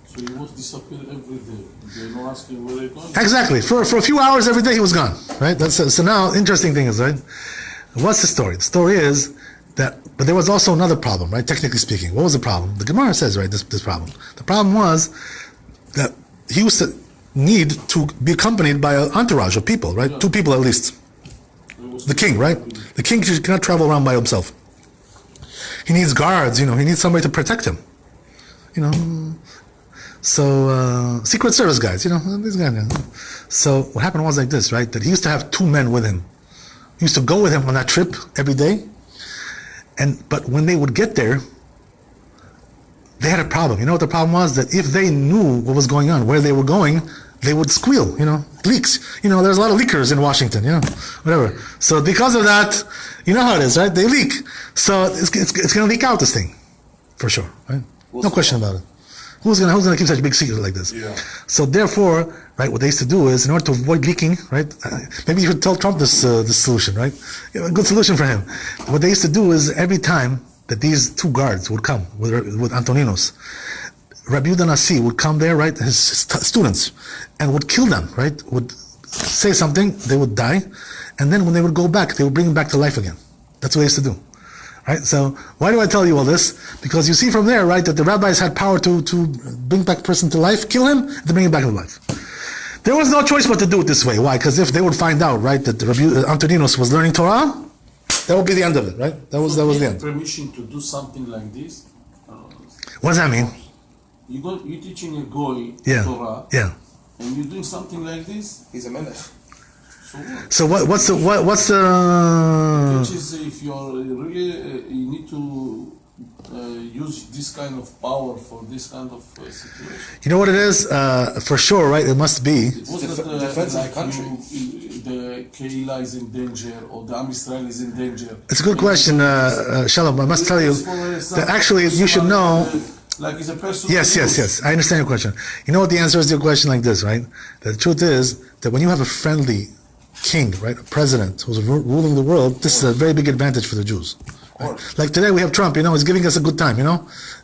[SPEAKER 5] So he was disappear every day. They're not asking where they're going.
[SPEAKER 1] Exactly. For a few hours every day he was gone, right? So now, interesting thing is, right? What's the story? The story is that, but there was also another problem, right? Technically speaking, what was the problem? The Gemara says, right, this problem. The problem was that he used to need to be accompanied by an entourage of people, right? Yeah. 2 people at least. The king, right? The king cannot travel around by himself. He needs guards, he needs somebody to protect him. So, Secret Service guys, these guys. So what happened was like this, right? That he used to have 2 men with him. He used to go with him on that trip every day. But when they would get there, they had a problem. You know what the problem was? That if they knew what was going on, where they were going, they would squeal, leaks. There's a lot of leakers in Washington, whatever. So because of that, you know how it is, right? They leak. So it's going to leak out, this thing, for sure, right? No question about it. Who's gonna keep such a big secret like this? Yeah. So therefore, right, what they used to do is, in order to avoid leaking, right, maybe you should tell Trump this solution, right? A good solution for him. What they used to do is, every time that these 2 guards would come with Antoninus, Rabbi Nasi would come there, right, his students, and would kill them, right? Would say something, they would die, and then when they would go back, they would bring them back to life again. That's what they used to do. Right? So why do I tell you all this? Because you see from there, right, that the rabbis had power to bring back a person to life, kill him, and to bring him back to life. There was no choice but to do it this way. Why? Because if they would find out, right, that Antoninus was learning Torah, that would be the end of it, right? That was the end.
[SPEAKER 5] Permission to do something like this?
[SPEAKER 1] What does that mean?
[SPEAKER 5] You're teaching a goy Torah, and you're doing something like this?
[SPEAKER 4] He's a melech.
[SPEAKER 1] So what's the
[SPEAKER 5] Which is, if you're really you need to use this kind of power for this kind of situation.
[SPEAKER 1] You know what it is? For sure, right? It must be.
[SPEAKER 5] It wasn't
[SPEAKER 4] defense of the country.
[SPEAKER 5] The Keilah is in danger, or the Am Israel is in danger.
[SPEAKER 1] It's a good question, Shalom. I must tell you that actually you should know.
[SPEAKER 5] Like it's a person.
[SPEAKER 1] Yes. I understand your question. You know what the answer is to your question like this, right? The truth is that when you have a friendly king, right, a president who's ruling the world, this is a very big advantage for the Jews, Right? Like today we have Trump, he's giving us a good time,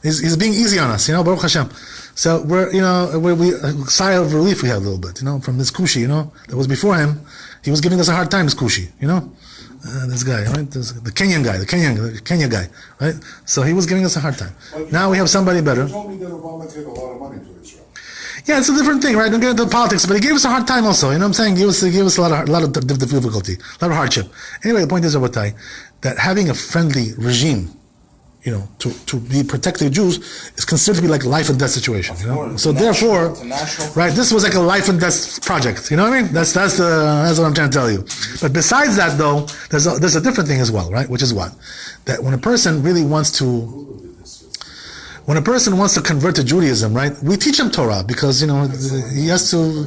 [SPEAKER 1] He's being easy on us, Baruch Hashem. So we sigh of relief we have a little bit, from this Kushi, that was before him. He was giving us a hard time, this Kushi, this guy, right? The Kenya guy, right? So he was giving us a hard time. Now we have somebody better.
[SPEAKER 3] You told me that Obama gave a lot of money to Israel.
[SPEAKER 1] Yeah, it's a different thing, right? Don't get into politics, but he gave us a hard time also. You know what I'm saying? He gave us a lot of difficulty, a lot of hardship. Anyway, the point is, Rabbi, that having a friendly regime, to be protecting Jews is considered to be like a life and death situation. So therefore, right, this was like a life and death project. You know what I mean? That's what I'm trying to tell you. But besides that, though, there's a different thing as well, right? Which is what? That when a person really wants to convert to Judaism, right? We teach him Torah because he has to,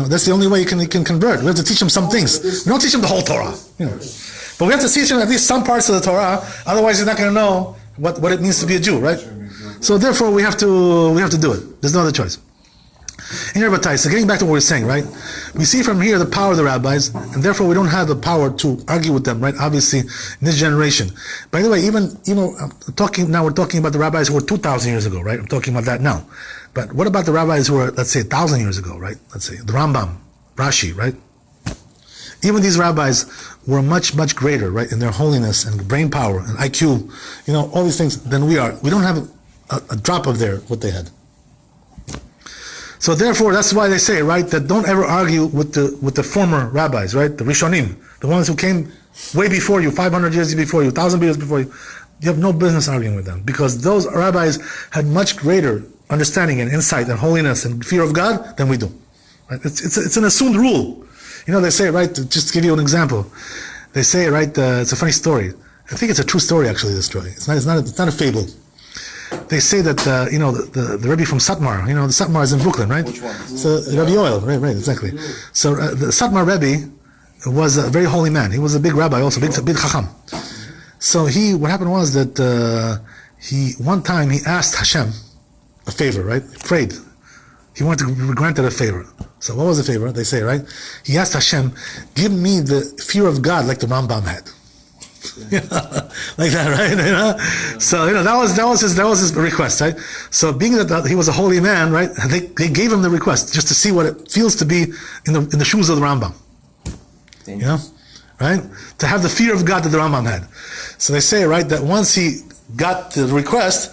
[SPEAKER 1] that's the only way he can convert. We have to teach him some things. We don't teach him the whole Torah, but we have to teach him at least some parts of the Torah. Otherwise, he's not going to know what it means to be a Jew, right? So therefore, we have to do it. There's no other choice. In Rabbi, so getting back to what we're saying, right? We see from here the power of the rabbis, and therefore we don't have the power to argue with them, right? Obviously, in this generation. By the way, even we're talking about the rabbis who were 2,000 years ago, right? I'm talking about that now. But what about the rabbis who were, let's say, 1,000 years ago, right? Let's say the Rambam, Rashi, right? Even these rabbis were much, much greater, right, in their holiness and brain power and IQ, all these things than we are. We don't have a drop of what they had. So therefore, that's why they say, right, that don't ever argue with the former rabbis, right, the Rishonim, the ones who came way before you, 500 years before you, 1,000 years before you. You have no business arguing with them because those rabbis had much greater understanding and insight and holiness and fear of God than we do. Right? It's an assumed rule. They say, right, just to give you an example, they say, right, it's a funny story. I think it's a true story, actually, this story. It's not a fable. They say that, the Rabbi from Satmar, the Satmar is in Brooklyn, right?
[SPEAKER 4] Which one?
[SPEAKER 1] So, Rabbi Yoel, right, exactly. So, the Satmar Rebbe was a very holy man. He was a big rabbi also, big chacham. So what happened was that, one time he asked Hashem a favor, right? He prayed. He wanted to be granted a favor. So what was the favor? They say, right? He asked Hashem, give me the fear of God like the Rambam had. Like that, right? So that was his request, right? So being that he was a holy man, right? They gave him the request just to see what it feels to be in the shoes of the Rambam. Right? To have the fear of God that the Rambam had. So they say, right, that once he got the request,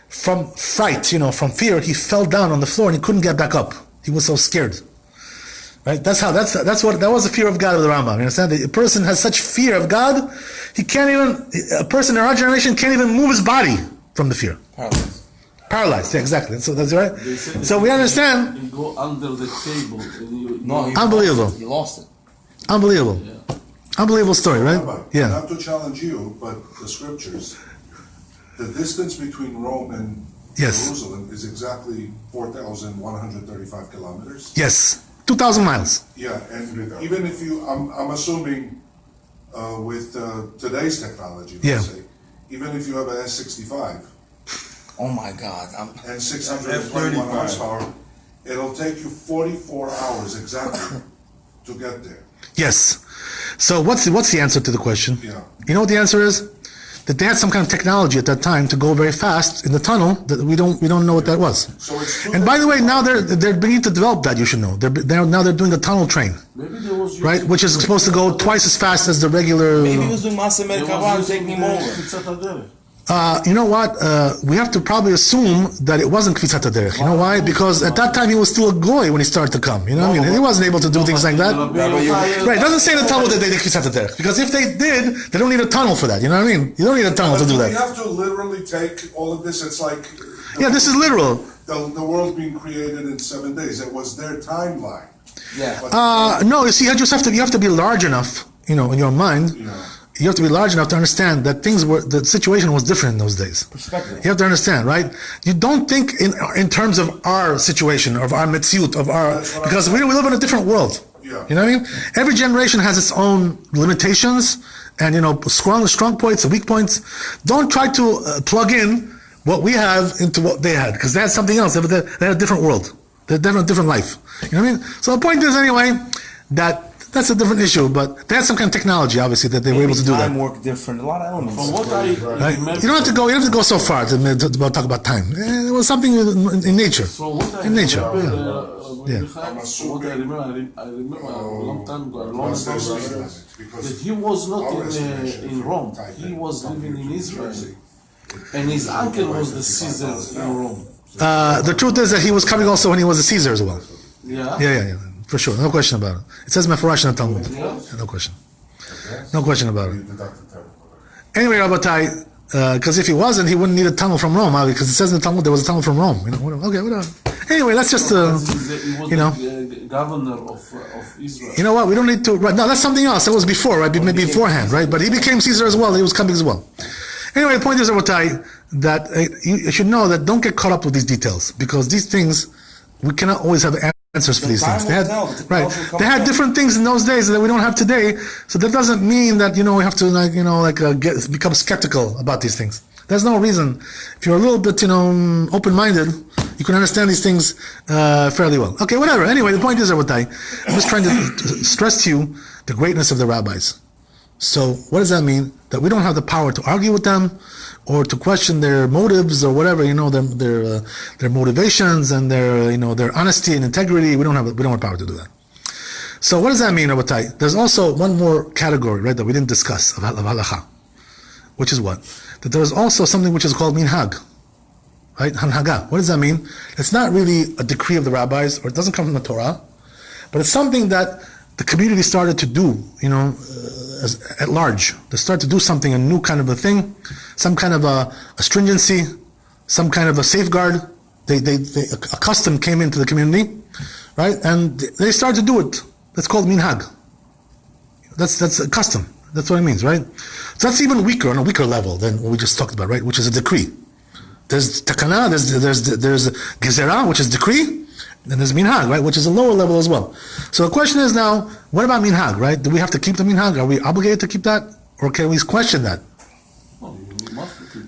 [SPEAKER 1] from fright, from fear, he fell down on the floor and he couldn't get back up. He was so scared. Right? That was the fear of God of the Rambam. You understand? A person has such fear of God, a person in our generation can't even move his body from the fear. Paralyzed, yeah, exactly. So that's right. So we understand.
[SPEAKER 5] You go under the table.
[SPEAKER 1] Unbelievable.
[SPEAKER 4] You lost it.
[SPEAKER 1] Unbelievable.
[SPEAKER 5] Yeah.
[SPEAKER 1] Unbelievable story, right?
[SPEAKER 3] Rabbi,
[SPEAKER 1] Yeah.
[SPEAKER 3] Not to challenge you, but the scriptures, the distance between Rome and Jerusalem is exactly 4,135 kilometers.
[SPEAKER 1] Yes. 2,000 miles.
[SPEAKER 3] Yeah, and even if I'm assuming with today's technology, let's say, even if you have an S65
[SPEAKER 4] Oh my God.
[SPEAKER 3] and 621 horsepower, it'll take you 44 hours exactly to get there.
[SPEAKER 1] Yes. So what's the answer to the question?
[SPEAKER 3] Yeah.
[SPEAKER 1] You know what the answer is? That they had some kind of technology at that time to go very fast in the tunnel that we don't know what that was.
[SPEAKER 3] So it's true.
[SPEAKER 1] And by the way, now they're beginning to develop that. You should know. They're doing a tunnel train,
[SPEAKER 5] Maybe there was
[SPEAKER 1] right? Which is supposed to go twice as fast as the regular.
[SPEAKER 4] Maybe he was doing Masa Merkava and taking him over.
[SPEAKER 1] You know what? We have to probably assume that it wasn't Kvitzat HaDerech. You know why? Because at that time he was still a goy when he started to come. You know what I mean? He wasn't able to do things like that. Right? It doesn't say in the Talmud that they did Kvitzat HaDerech. Because if they did, they don't need a tunnel for that. You know what I mean? You don't need a tunnel to do
[SPEAKER 3] You
[SPEAKER 1] that.
[SPEAKER 3] have to literally take all of this. It's like
[SPEAKER 1] Yeah, this is literal.
[SPEAKER 3] the world being created in 7 days. It was their timeline.
[SPEAKER 4] Yeah.
[SPEAKER 3] But,
[SPEAKER 1] No, you see, you have to be large enough, in your mind. You have to be large enough to understand that the situation was different in those days.
[SPEAKER 4] Perspective.
[SPEAKER 1] You have to understand, right? You don't think in terms of our situation, of our metziut, because we live in a different world.
[SPEAKER 3] Yeah.
[SPEAKER 1] You know what I mean? Every generation has its own limitations and, strong points and weak points. Don't try to plug in what we have into what they had, because they had something else. They had a different world. They had a different life. You know what I mean? So the point is, anyway, that That's a different issue, but they had some kind of technology, obviously, that they were able to do that.
[SPEAKER 4] Time work different, a lot of elements.
[SPEAKER 5] From what I
[SPEAKER 1] Right?
[SPEAKER 5] remember,
[SPEAKER 1] You don't have to go so far to talk about time. It was something in nature.
[SPEAKER 5] from what I
[SPEAKER 1] In nature,
[SPEAKER 5] remember,
[SPEAKER 1] yeah.
[SPEAKER 5] what I remember a long time ago, I learned
[SPEAKER 3] Unless
[SPEAKER 5] about
[SPEAKER 3] there's
[SPEAKER 5] that
[SPEAKER 3] reason, because
[SPEAKER 5] he was not
[SPEAKER 3] our estimation
[SPEAKER 5] in
[SPEAKER 3] from
[SPEAKER 5] Rome.
[SPEAKER 3] Taipei
[SPEAKER 5] He was
[SPEAKER 3] to
[SPEAKER 5] living in
[SPEAKER 3] New
[SPEAKER 5] Israel,
[SPEAKER 3] Jersey,
[SPEAKER 5] and his uncle was the Caesar in Rome.
[SPEAKER 1] The truth is that he was coming also when he was a Caesar as well.
[SPEAKER 5] Yeah.
[SPEAKER 1] Yeah, for sure, no question about it. It says Mefurash in the Talmud.
[SPEAKER 5] Yeah.
[SPEAKER 1] Yeah, no question about
[SPEAKER 3] we
[SPEAKER 1] it.
[SPEAKER 3] deducted terrible.
[SPEAKER 1] Anyway, Rabbatai, because if he wasn't, he wouldn't need a tunnel from Rome, because it says in the Talmud there was a tunnel from Rome. Okay, whatever. Anyway, let's just,
[SPEAKER 5] He was
[SPEAKER 1] you know.
[SPEAKER 5] the governor of Israel.
[SPEAKER 1] You know what? We don't need to. Right, no, that's something else. That was before, right? Maybe beforehand, right? But he became Caesar as well. He was coming as well. Anyway, the point is, Rabbatai, that you should know that don't get caught up with these details, because these things we cannot always have answers for these things. They had different things in those days that we don't have today. So that doesn't mean that we have to become skeptical about these things. There's no reason. If you're a little bit open-minded, you can understand these things fairly well. Okay, whatever. Anyway, the point is, Rabbatai, I'm just trying to stress to you the greatness of the rabbis. So what does that mean? That we don't have the power to argue with them, or to question their motives, or whatever, their motivations and their honesty and integrity. We don't have power to do that. So what does that mean, Rabbatai? There's also one more category, right, that we didn't discuss of halacha, which is what? That there is also something which is called minhag, right? Hanhaga. What does that mean? It's not really a decree of the rabbis, or it doesn't come from the Torah, but it's something that the community started to do, at large. They start to do something, a new kind of a thing, some kind of a stringency, some kind of a safeguard. A custom came into the community, right? And they started to do it. That's called minhag. That's a custom. That's what it means, right? So that's even weaker, on a weaker level than what we just talked about, right? Which is a decree. There's takana, there's gezerah, which is decree, and there's minhag, right? Which is a lower level as well. So the question is now, what about minhag, right? Do we have to keep the minhag? Are we obligated to keep that? Or can we question that?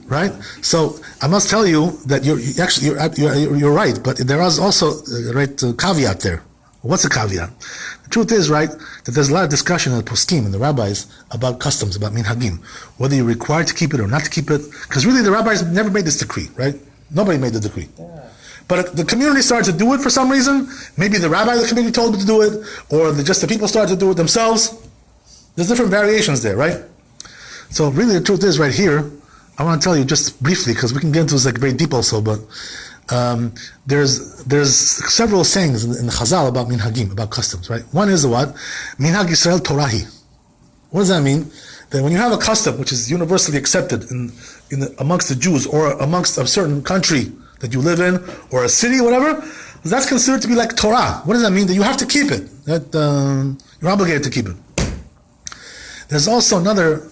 [SPEAKER 1] Right? So I must tell you that you're right, but there is also a caveat there. What's the caveat? The truth is, right, that there's a lot of discussion in the poskim and the rabbis about customs, about minhagim, whether you're required to keep it or not to keep it. Because really the rabbis never made this decree, right? Nobody made the decree. Yeah. But the community started to do it for some reason. Maybe the rabbi of the community told them to do it, or just the people started to do it themselves. There's different variations there, right? So really the truth is, right here, I want to tell you just briefly, because we can get into this very deep also, but there's several sayings in the Chazal about minhagim, about customs, right? One is what? Minhag Yisrael Torahi. What does that mean? That when you have a custom which is universally accepted amongst the Jews, or amongst a certain country that you live in, or a city, whatever, that's considered to be like Torah. What does that mean? That you have to keep it. That you're obligated to keep it. There's also another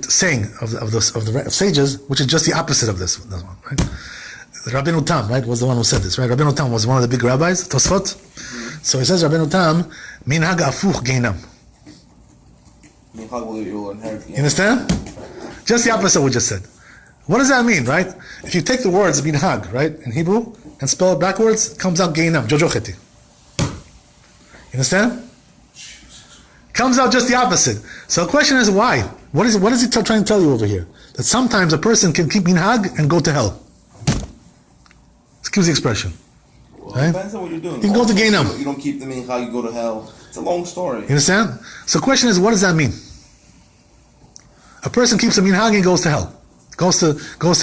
[SPEAKER 1] saying of the sages, which is just the opposite of this one, right? Rabbeinu Tam, right, was the one who said this, right? Rabbeinu Tam was one of the big rabbis, Tosfot. So he says, Rabbeinu Tam, minhag afuch geinam. You understand? Just the opposite of what we just said. What does that mean, right? If you take the words minhag, right, in Hebrew, and spell it backwards, it comes out geinam, jojocheti. You understand? Comes out just the opposite. So the question is why? What is he trying to tell you over here? That sometimes a person can keep minhag and go to hell. Excuse the expression.
[SPEAKER 4] Well, right? Depends on what you're doing.
[SPEAKER 1] You can go to Gainam.
[SPEAKER 4] You don't keep the minhag, you go to hell. It's a long story. You
[SPEAKER 1] understand? So the question is, what does that mean? A person keeps the minhag and goes to hell. Goes to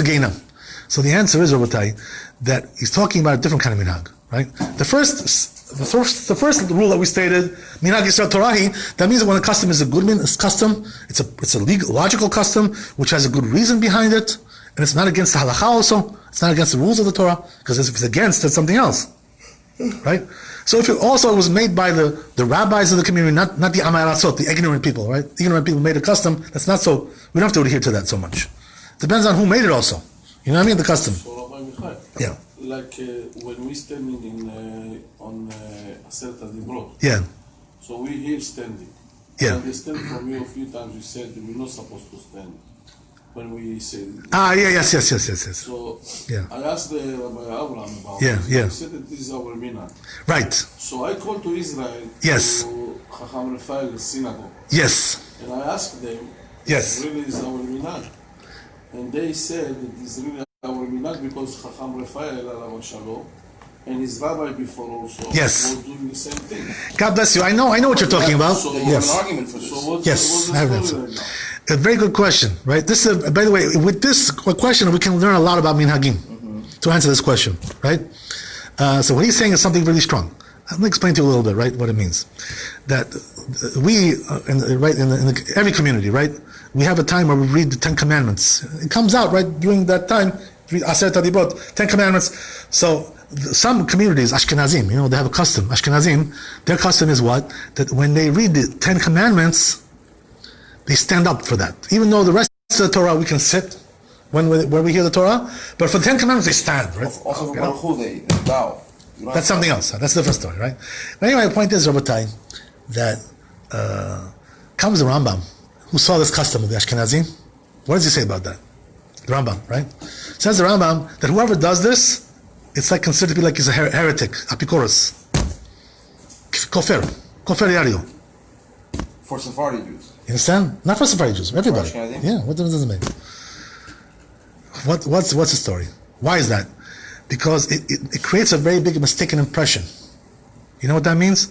[SPEAKER 1] Gainam. So the answer is, Rabbatai, that he's talking about a different kind of minhag, right? The first rule that we stated, minhag Yisrael Torahi, that means that when a custom is a good custom, it's a legal, logical custom, which has a good reason behind it, and it's not against the halacha also, it's not against the rules of the Torah, because if it's against, it's something else, right? So if it also was made by the rabbis of the community, not the amaratzot, the ignorant people, right? The ignorant people made a custom, that's not so, we don't have to adhere to that so much. Depends on who made it also. You know what I mean? The custom.
[SPEAKER 5] So, Rabbi Michael,
[SPEAKER 1] yeah.
[SPEAKER 5] Like when we standing on Aseret HaDibrot.
[SPEAKER 1] Yeah.
[SPEAKER 5] So we here standing.
[SPEAKER 1] Yeah.
[SPEAKER 5] I understand from you a few times you said we're not supposed to stand. When we say.
[SPEAKER 1] Yes.
[SPEAKER 5] So
[SPEAKER 1] yeah.
[SPEAKER 5] I asked Rabbi Abraham about
[SPEAKER 1] this. Yeah.
[SPEAKER 5] He said that this is our minhag.
[SPEAKER 1] Right.
[SPEAKER 5] So I called to Israel.
[SPEAKER 1] Yes.
[SPEAKER 5] Chacham Raphael's synagogue.
[SPEAKER 1] Yes.
[SPEAKER 5] And I asked them,
[SPEAKER 1] Yes.
[SPEAKER 5] really is our minhag? And they said that it's really our minhag because Chacham Raphael, alav shalom, and his rabbi before also
[SPEAKER 1] Yes.
[SPEAKER 5] were doing the same thing.
[SPEAKER 1] God bless you. I know what you're talking about.
[SPEAKER 4] They have
[SPEAKER 1] Yes.
[SPEAKER 4] an argument for this.
[SPEAKER 5] So what's
[SPEAKER 1] Yes,
[SPEAKER 5] the
[SPEAKER 1] I have
[SPEAKER 5] story
[SPEAKER 1] it.
[SPEAKER 5] right now?
[SPEAKER 1] A very good question, right? This is, by the way, with this question, we can learn a lot about minhagim to answer this question, right? So what he's saying is something really strong. Let me explain to you a little bit, right, what it means. That we, in every community, right, we have a time where we read the 10 Commandments. It comes out, right, during that time, read Aseret HaDibrot, 10 Commandments. So some communities, Ashkenazim, they have a custom. Ashkenazim, their custom is what? That when they read the 10 Commandments, they stand up for that. Even though the rest of the Torah we can sit when we hear the Torah, but for the 10 Commandments they stand, right?
[SPEAKER 4] Also for Baruch Hu, they bow.
[SPEAKER 1] That's something else. That's a different story, right? But anyway, the point is, Rabbi, that comes the Rambam, who saw this custom of the Ashkenazim. What does he say about that? The Rambam, right? Says the Rambam that whoever does this, it's like considered to be like he's a heretic, apikoros, kofer yario.
[SPEAKER 4] For Sephardi Jews.
[SPEAKER 1] You understand? Not for Sephardi Jews, everybody.
[SPEAKER 4] Ashkenazim?
[SPEAKER 1] Yeah, what difference does it make? What's the story? Why is that? Because it creates a very big mistaken impression. You know what that means?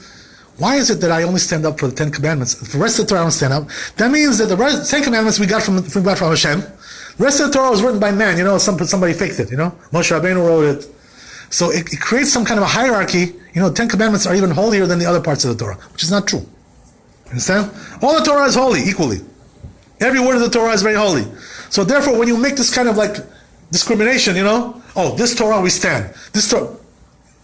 [SPEAKER 1] Why is it that I only stand up for the 10 Commandments? For the rest of the Torah I don't stand up. That means that the 10 Commandments we got from Hashem. The rest of the Torah was written by man. Somebody faked it. Moshe Rabbeinu wrote it. So it creates some kind of a hierarchy. 10 Commandments are even holier than the other parts of the Torah, which is not true. Understand? All the Torah is holy equally. Every word of the Torah is very holy. So therefore, when you make this kind of like discrimination, this Torah we stand. This Torah,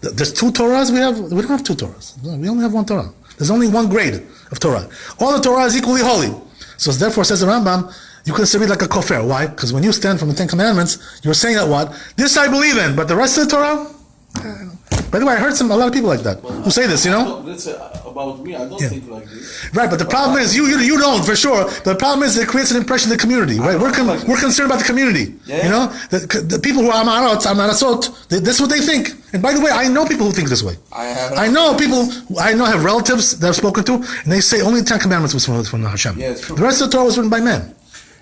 [SPEAKER 1] there's 2 Torahs we have. We don't have 2 Torahs. No, we only have 1 Torah. There's only 1 grade of Torah. All the Torah is equally holy. So therefore, says the Rambam, you consider it like a kofer. Why? Because when you stand from the 10 Commandments, you're saying that what? This I believe in, but the rest of the Torah. By the way, I heard a lot of people like that who say this.
[SPEAKER 5] Let's say about me, I don't think like this.
[SPEAKER 1] Right, but the problem is you don't for sure. But the problem is it creates an impression in the community. Right, we're concerned about the community.
[SPEAKER 4] Yeah.
[SPEAKER 1] The people who are amarasot, that's what they think. And by the way, I know people who think this way. I know people. I have relatives that I've spoken to, and they say only the 10 Commandments was from Hashem.
[SPEAKER 4] Yeah, it's true.
[SPEAKER 1] The rest of the Torah was written by men.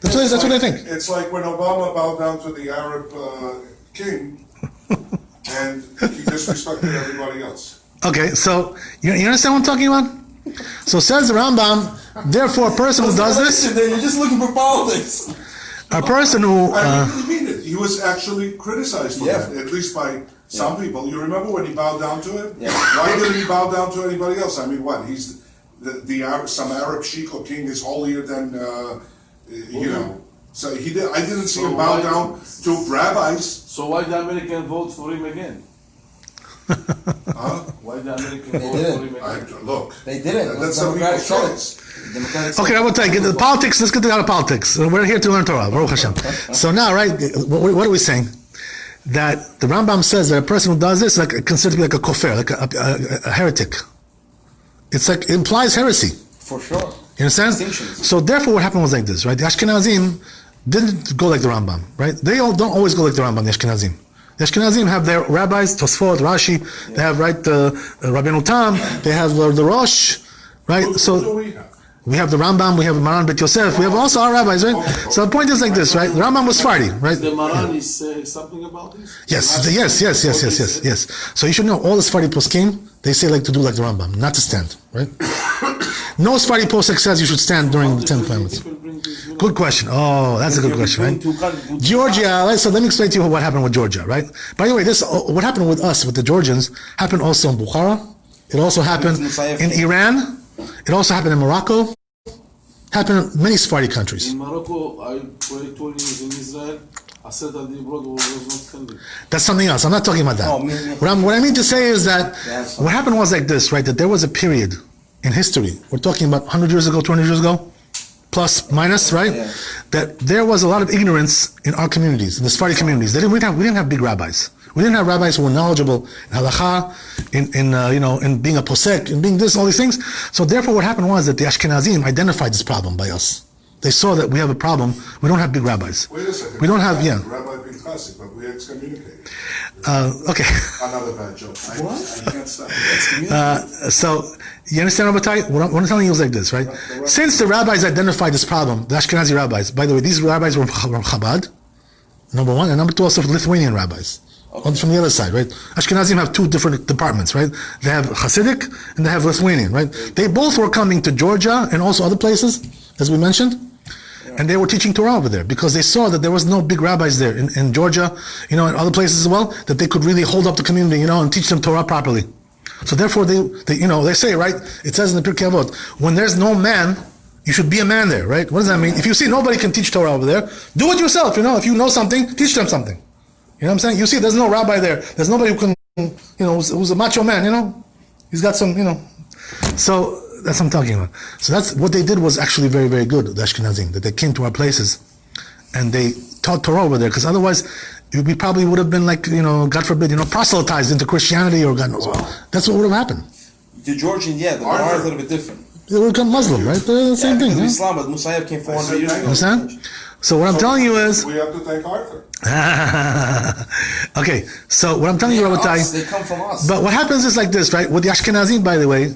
[SPEAKER 1] That's what they think.
[SPEAKER 3] It's like when Obama bowed down to the Arab king, and he disrespected everybody else.
[SPEAKER 1] Okay, so you understand what I'm talking about? So says the Rambam, therefore a person who does this,
[SPEAKER 4] You're just looking for politics.
[SPEAKER 1] a person who...
[SPEAKER 3] I really mean it. He was actually criticized for that, at least by some people. You remember when he bowed down to it?
[SPEAKER 4] Yeah.
[SPEAKER 3] Why didn't he bow down to anybody else? I mean, what? He's some Arab sheikh or king is holier than, So he did. I didn't see him bow down to rabbis.
[SPEAKER 5] So why the American vote for him again?
[SPEAKER 3] Huh?
[SPEAKER 5] Why the American vote for him again?
[SPEAKER 3] Look,
[SPEAKER 4] They didn't.
[SPEAKER 3] that's some people's choice.
[SPEAKER 1] Okay, I will tell you, the politics, let's get out of politics. We're here to learn Torah, Baruch Hashem. So now, right, what are we saying? That the Rambam says that a person who does this is considered to be like a kofer, like a heretic. It's like, it implies heresy.
[SPEAKER 4] For sure.
[SPEAKER 1] You understand? So therefore what happened was like this, right? The Ashkenazim didn't go like the Rambam, right? They don't always go like the Rambam, the Ashkenazim. The Ashkenazim have their rabbis, Tosfot, Rashi, they have, right, Rabbeinu Tam, they have the Rosh, right?
[SPEAKER 3] Who
[SPEAKER 1] So
[SPEAKER 3] do we have?
[SPEAKER 1] we have the Rambam, we have Maran Bet Yosef, we have also our rabbis, right? So the point is like this, right? The Rambam was Sephardi, right?
[SPEAKER 5] The Maran is something about this?
[SPEAKER 1] Yes. So you should know all the Sephardi poskim, they say like to do like the Rambam, not to stand, right? No Sephardi posek says you should stand during the 10 Commandments. Good question. Oh, that's a good question, right? Georgia, so let me explain to you what happened with Georgia, right? By the way, what happened with us, with the Georgians, happened also in Bukhara. It also happened in Iran. It also happened in Morocco. Happened in many Sephardi countries.
[SPEAKER 5] In Morocco, I prayed 20 years in Israel. I said that the abroad was not offended.
[SPEAKER 1] That's something else. I'm not talking about that. What I mean to say is that what happened was like this, right? That there was a period in history. We're talking about 100 years ago, 200 years ago, plus, minus, right? Yeah. That there was a lot of ignorance in our communities, in the Sephardi communities. We didn't have big rabbis. We didn't have rabbis who were knowledgeable in halakha, in being a posek, in being this, all these things. So therefore, what happened was that the Ashkenazim identified this problem by us. They saw that we have a problem. We don't have big rabbis.
[SPEAKER 3] Wait a second.
[SPEAKER 1] We don't have,
[SPEAKER 3] Rabbi Pinchasi, but we excommunicated.
[SPEAKER 1] Okay.
[SPEAKER 3] Another bad joke. I can't stop.
[SPEAKER 1] So, you understand, Rabbi? What I'm telling you is like this, right? Since the rabbis identified this problem, the Ashkenazi rabbis, by the way, these rabbis were from Chabad, number one, and number two, also Lithuanian rabbis. Okay. From the other side, right? Ashkenazim have two different departments, right? They have Hasidic and they have Lithuanian, right? They both were coming to Georgia and also other places, as we mentioned, and they were teaching Torah over there because they saw that there was no big rabbis there in Georgia, and other places as well, that they could really hold up the community, and teach them Torah properly. So therefore, they say, right? It says in the Pirkei Avot, when there's no man, you should be a man there, right? What does that mean? If you see nobody can teach Torah over there, do it yourself. If you know something, teach them something. You know what I'm saying? You see, there's no rabbi there. There's nobody who can, who's a macho man, He's got some, So that's what I'm talking about. So that's what they did was actually very, very good, the Ashkenazim, that they came to our places and they taught Torah over there, because otherwise we probably would have been like, God forbid, proselytized into Christianity or God knows what. That's what would have happened.
[SPEAKER 4] The Georgian, the Gemara is a little bit different.
[SPEAKER 1] They would become Muslim, right? They're the same thing.
[SPEAKER 4] Islam, but Musayyab came 400 years ago.
[SPEAKER 1] Understand? So what I'm telling you is...
[SPEAKER 3] We have to thank Arthur.
[SPEAKER 1] Okay, so what I'm telling you, Rabbi,
[SPEAKER 4] they come from us.
[SPEAKER 1] But what happens is like this, right? With the Ashkenazim, by the way,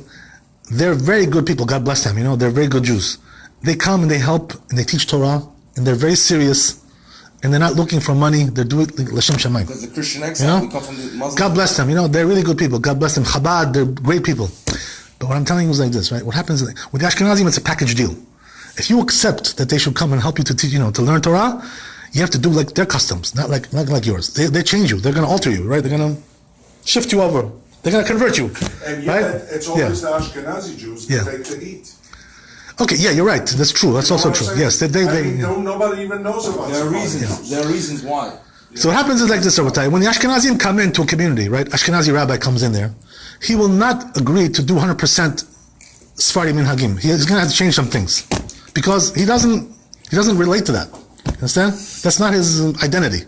[SPEAKER 1] they're very good people. God bless them. They're very good Jews. They come and they help and they teach Torah and they're very serious and they're not looking for money. They're doing it l'shem shamayim.
[SPEAKER 4] Because the Christian exile, we come from the Muslim.
[SPEAKER 1] God bless them. They're really good people. God bless them. Chabad, they're great people. But what I'm telling you is like this, right? What happens is, with the Ashkenazim, it's a package deal. If you accept that they should come and help you to teach, to learn Torah, you have to do like their customs, not like yours. They change you. They're going to alter you, right? They're going to shift you over. They're going to convert you.
[SPEAKER 3] And yet,
[SPEAKER 1] right?
[SPEAKER 3] it's always the Ashkenazi Jews that take to eat.
[SPEAKER 1] Okay, yeah, you're right. That's true. That's also true. Yes,
[SPEAKER 3] nobody even knows about.
[SPEAKER 4] There are reasons. There are reasons why.
[SPEAKER 1] So what happens is like this, Rabbi. When the Ashkenazim come into a community, right? Ashkenazi rabbi comes in there. He will not agree to do 100% Sfari Minhagim. He's going to have to change some things because he doesn't relate to that. Understand? That's not his identity.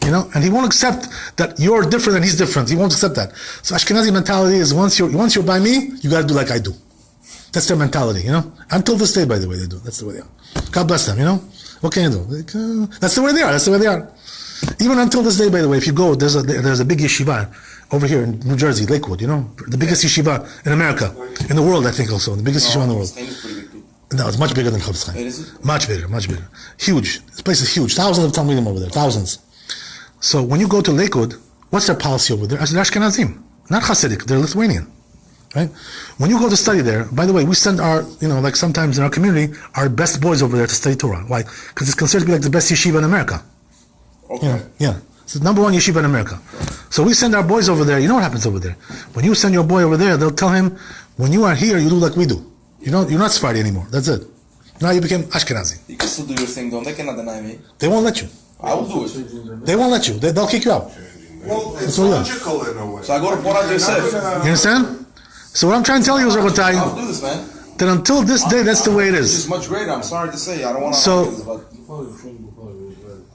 [SPEAKER 1] And he won't accept that you're different and he's different. He won't accept that. So Ashkenazi mentality is once you're by me, you got to do like I do. That's their mentality, Until this day, by the way, they do. That's the way they are. God bless them, What can you do? That's the way they are. That's the way they are. Even until this day, by the way, if you go, there's a big yeshiva over here in New Jersey, Lakewood, the biggest yeshiva in America, in the world, I think also, the biggest yeshiva in the world. No, it's much bigger than Chofetz Chaim.
[SPEAKER 4] Is it?
[SPEAKER 1] Much bigger. Huge. This place is huge. Thousands of Talmidim over there. Thousands. So when you go to Lakewood, what's their policy over there? They're Ashkenazim, not Hasidic. They're Lithuanian, right? When you go to study there, by the way, we send our, like sometimes in our community, our best boys over there to study Torah. Why? Because it's considered to be like the best yeshiva in America.
[SPEAKER 4] Okay.
[SPEAKER 1] Yeah. It's the number one yeshiva in America. So we send our boys over there. You know what happens over there? When you send your boy over there, they'll tell him, when you are here, you do like we do. You're not Sephardi anymore. That's it. Now you became Ashkenazi.
[SPEAKER 4] You can still do your thing, though. They cannot deny me.
[SPEAKER 1] They won't let you.
[SPEAKER 4] I will do it.
[SPEAKER 1] They won't let you. They'll kick you out.
[SPEAKER 3] Well, it's logical in a way.
[SPEAKER 4] So I go to Torah Yosef.
[SPEAKER 1] You understand? So what I'm trying to tell you is, Rabbi,
[SPEAKER 4] I'll do this, man.
[SPEAKER 1] that until this day, that's the way it
[SPEAKER 4] This is
[SPEAKER 1] is.
[SPEAKER 4] much greater. I'm sorry to say. I don't want to
[SPEAKER 1] So-
[SPEAKER 4] argue this, but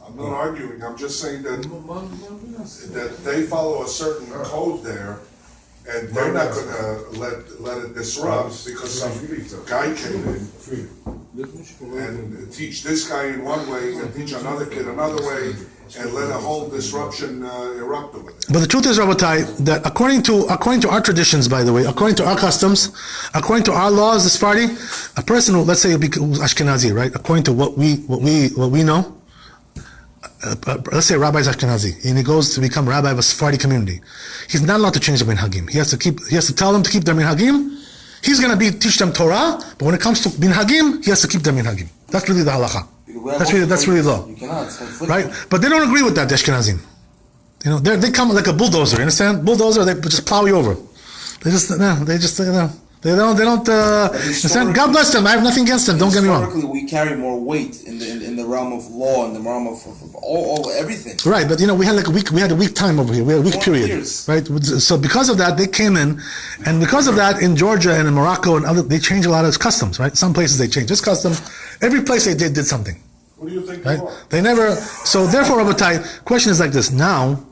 [SPEAKER 3] I'm not arguing. I'm just saying that they follow a certain code there, and they're not going to let it disrupt because some guy came in and teach this guy in one way and teach another kid another way and let a whole disruption erupt over there.
[SPEAKER 1] But the truth is, Rabbi, that according to our traditions, by the way, according to our customs, according to our laws, the Sephardi, a person who, let's say, who's Ashkenazi, right? According to what we know, let's say a rabbi is Ashkenazi, and he goes to become rabbi of a Sephardi community. He's not allowed to change the minhagim. He has to tell them to keep their minhagim. He's going to teach them Torah, but when it comes to minhagim, he has to keep their minhagim. That's really the halacha. That's really law.
[SPEAKER 4] You cannot. It's conflicting.
[SPEAKER 1] Right? But they don't agree with that, the Ashkenazim. They come like a bulldozer, you understand? Bulldozer, they just plow you over. They don't understand? God bless them. I have nothing against them. Don't get me wrong.
[SPEAKER 4] Historically, we carry more weight in the realm of law, in the realm of all everything.
[SPEAKER 1] Right, but we had a week time over here. We had a week period,
[SPEAKER 4] years.
[SPEAKER 1] right? So because of that, they came in, and because of that, in Georgia and in Morocco and they changed a lot of customs, right? Some places they changed this custom. Every place they did something.
[SPEAKER 3] What do you think
[SPEAKER 1] Right?
[SPEAKER 3] you are?
[SPEAKER 1] They never. So therefore, Rabbi, question is like this: now,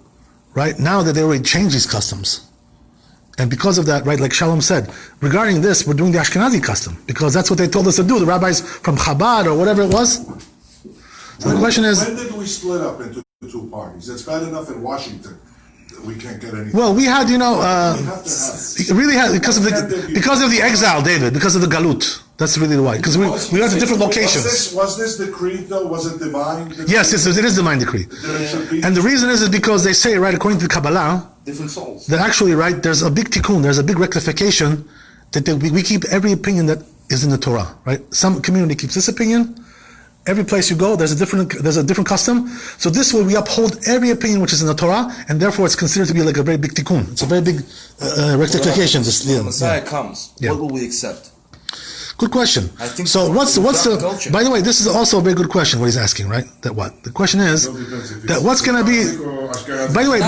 [SPEAKER 1] right? Now that they already changed these customs. And because of that, right, like Shalom said, regarding this, we're doing the Ashkenazi custom because that's what they told us to do. The rabbis from Chabad or whatever it was. So the question is,
[SPEAKER 3] when did we split up into two parties? It's bad enough in Washington. we can't get anything.
[SPEAKER 1] Well, we had,
[SPEAKER 3] We have to have.
[SPEAKER 1] it really had because of the exile, David, because of the galut. That's really why. Because we went to different locations.
[SPEAKER 3] Was this decreed though? Was it divine? Decree?
[SPEAKER 1] Yes, it is divine decree.
[SPEAKER 3] That it should be?
[SPEAKER 1] And the reason is because they say, right, according to the Kabbalah,
[SPEAKER 4] Different souls.
[SPEAKER 1] that actually, right, there's a big tikkun, there's a big rectification that we keep every opinion that is in the Torah, right? Some community keeps this opinion. Every place you go, there's a different custom. So this way, we uphold every opinion which is in the Torah, and therefore it's considered to be like a very big tikkun. It's a very big rectification.
[SPEAKER 4] When the Messiah comes, what will we accept?
[SPEAKER 1] Good question.
[SPEAKER 4] I think
[SPEAKER 1] so. What's the?
[SPEAKER 4] culture.
[SPEAKER 1] By the way, this is also a very good question. What he's asking, right? That what? The question is that what's going to be. By the way,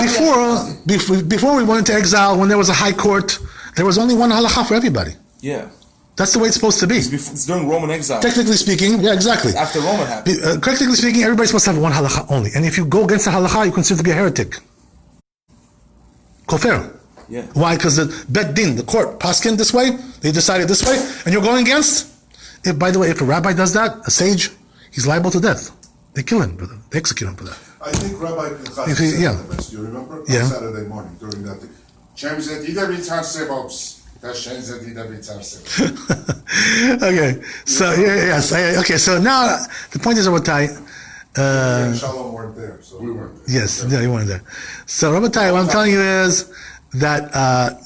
[SPEAKER 1] before we went into exile, when there was a high court, there was only one halacha for everybody.
[SPEAKER 4] Yeah.
[SPEAKER 1] That's the way it's supposed to be.
[SPEAKER 4] It's during Roman exile.
[SPEAKER 1] Technically speaking, yeah, exactly.
[SPEAKER 4] After Roman happened.
[SPEAKER 1] Technically speaking, everybody's supposed to have one halacha only. And if you go against the halacha, you're considered to be a heretic. Kofar.
[SPEAKER 4] Yeah.
[SPEAKER 1] Why? Because the Bet Din, the court, paskin this way, they decided this way, and you're going against? By the way, if a rabbi does that, a sage, he's liable to death. They kill him for that. They execute him for that.
[SPEAKER 3] I think Rabbi Pinchas said
[SPEAKER 1] yeah.
[SPEAKER 3] this. Do you remember?
[SPEAKER 1] Yeah.
[SPEAKER 3] On Saturday morning during that.
[SPEAKER 1] Okay. So yes. Okay. So now the point is, Rabbi.
[SPEAKER 3] Shalom weren't there, so we weren't there.
[SPEAKER 1] Yes, yeah, you weren't there. So, Rabbi, what I'm telling you is that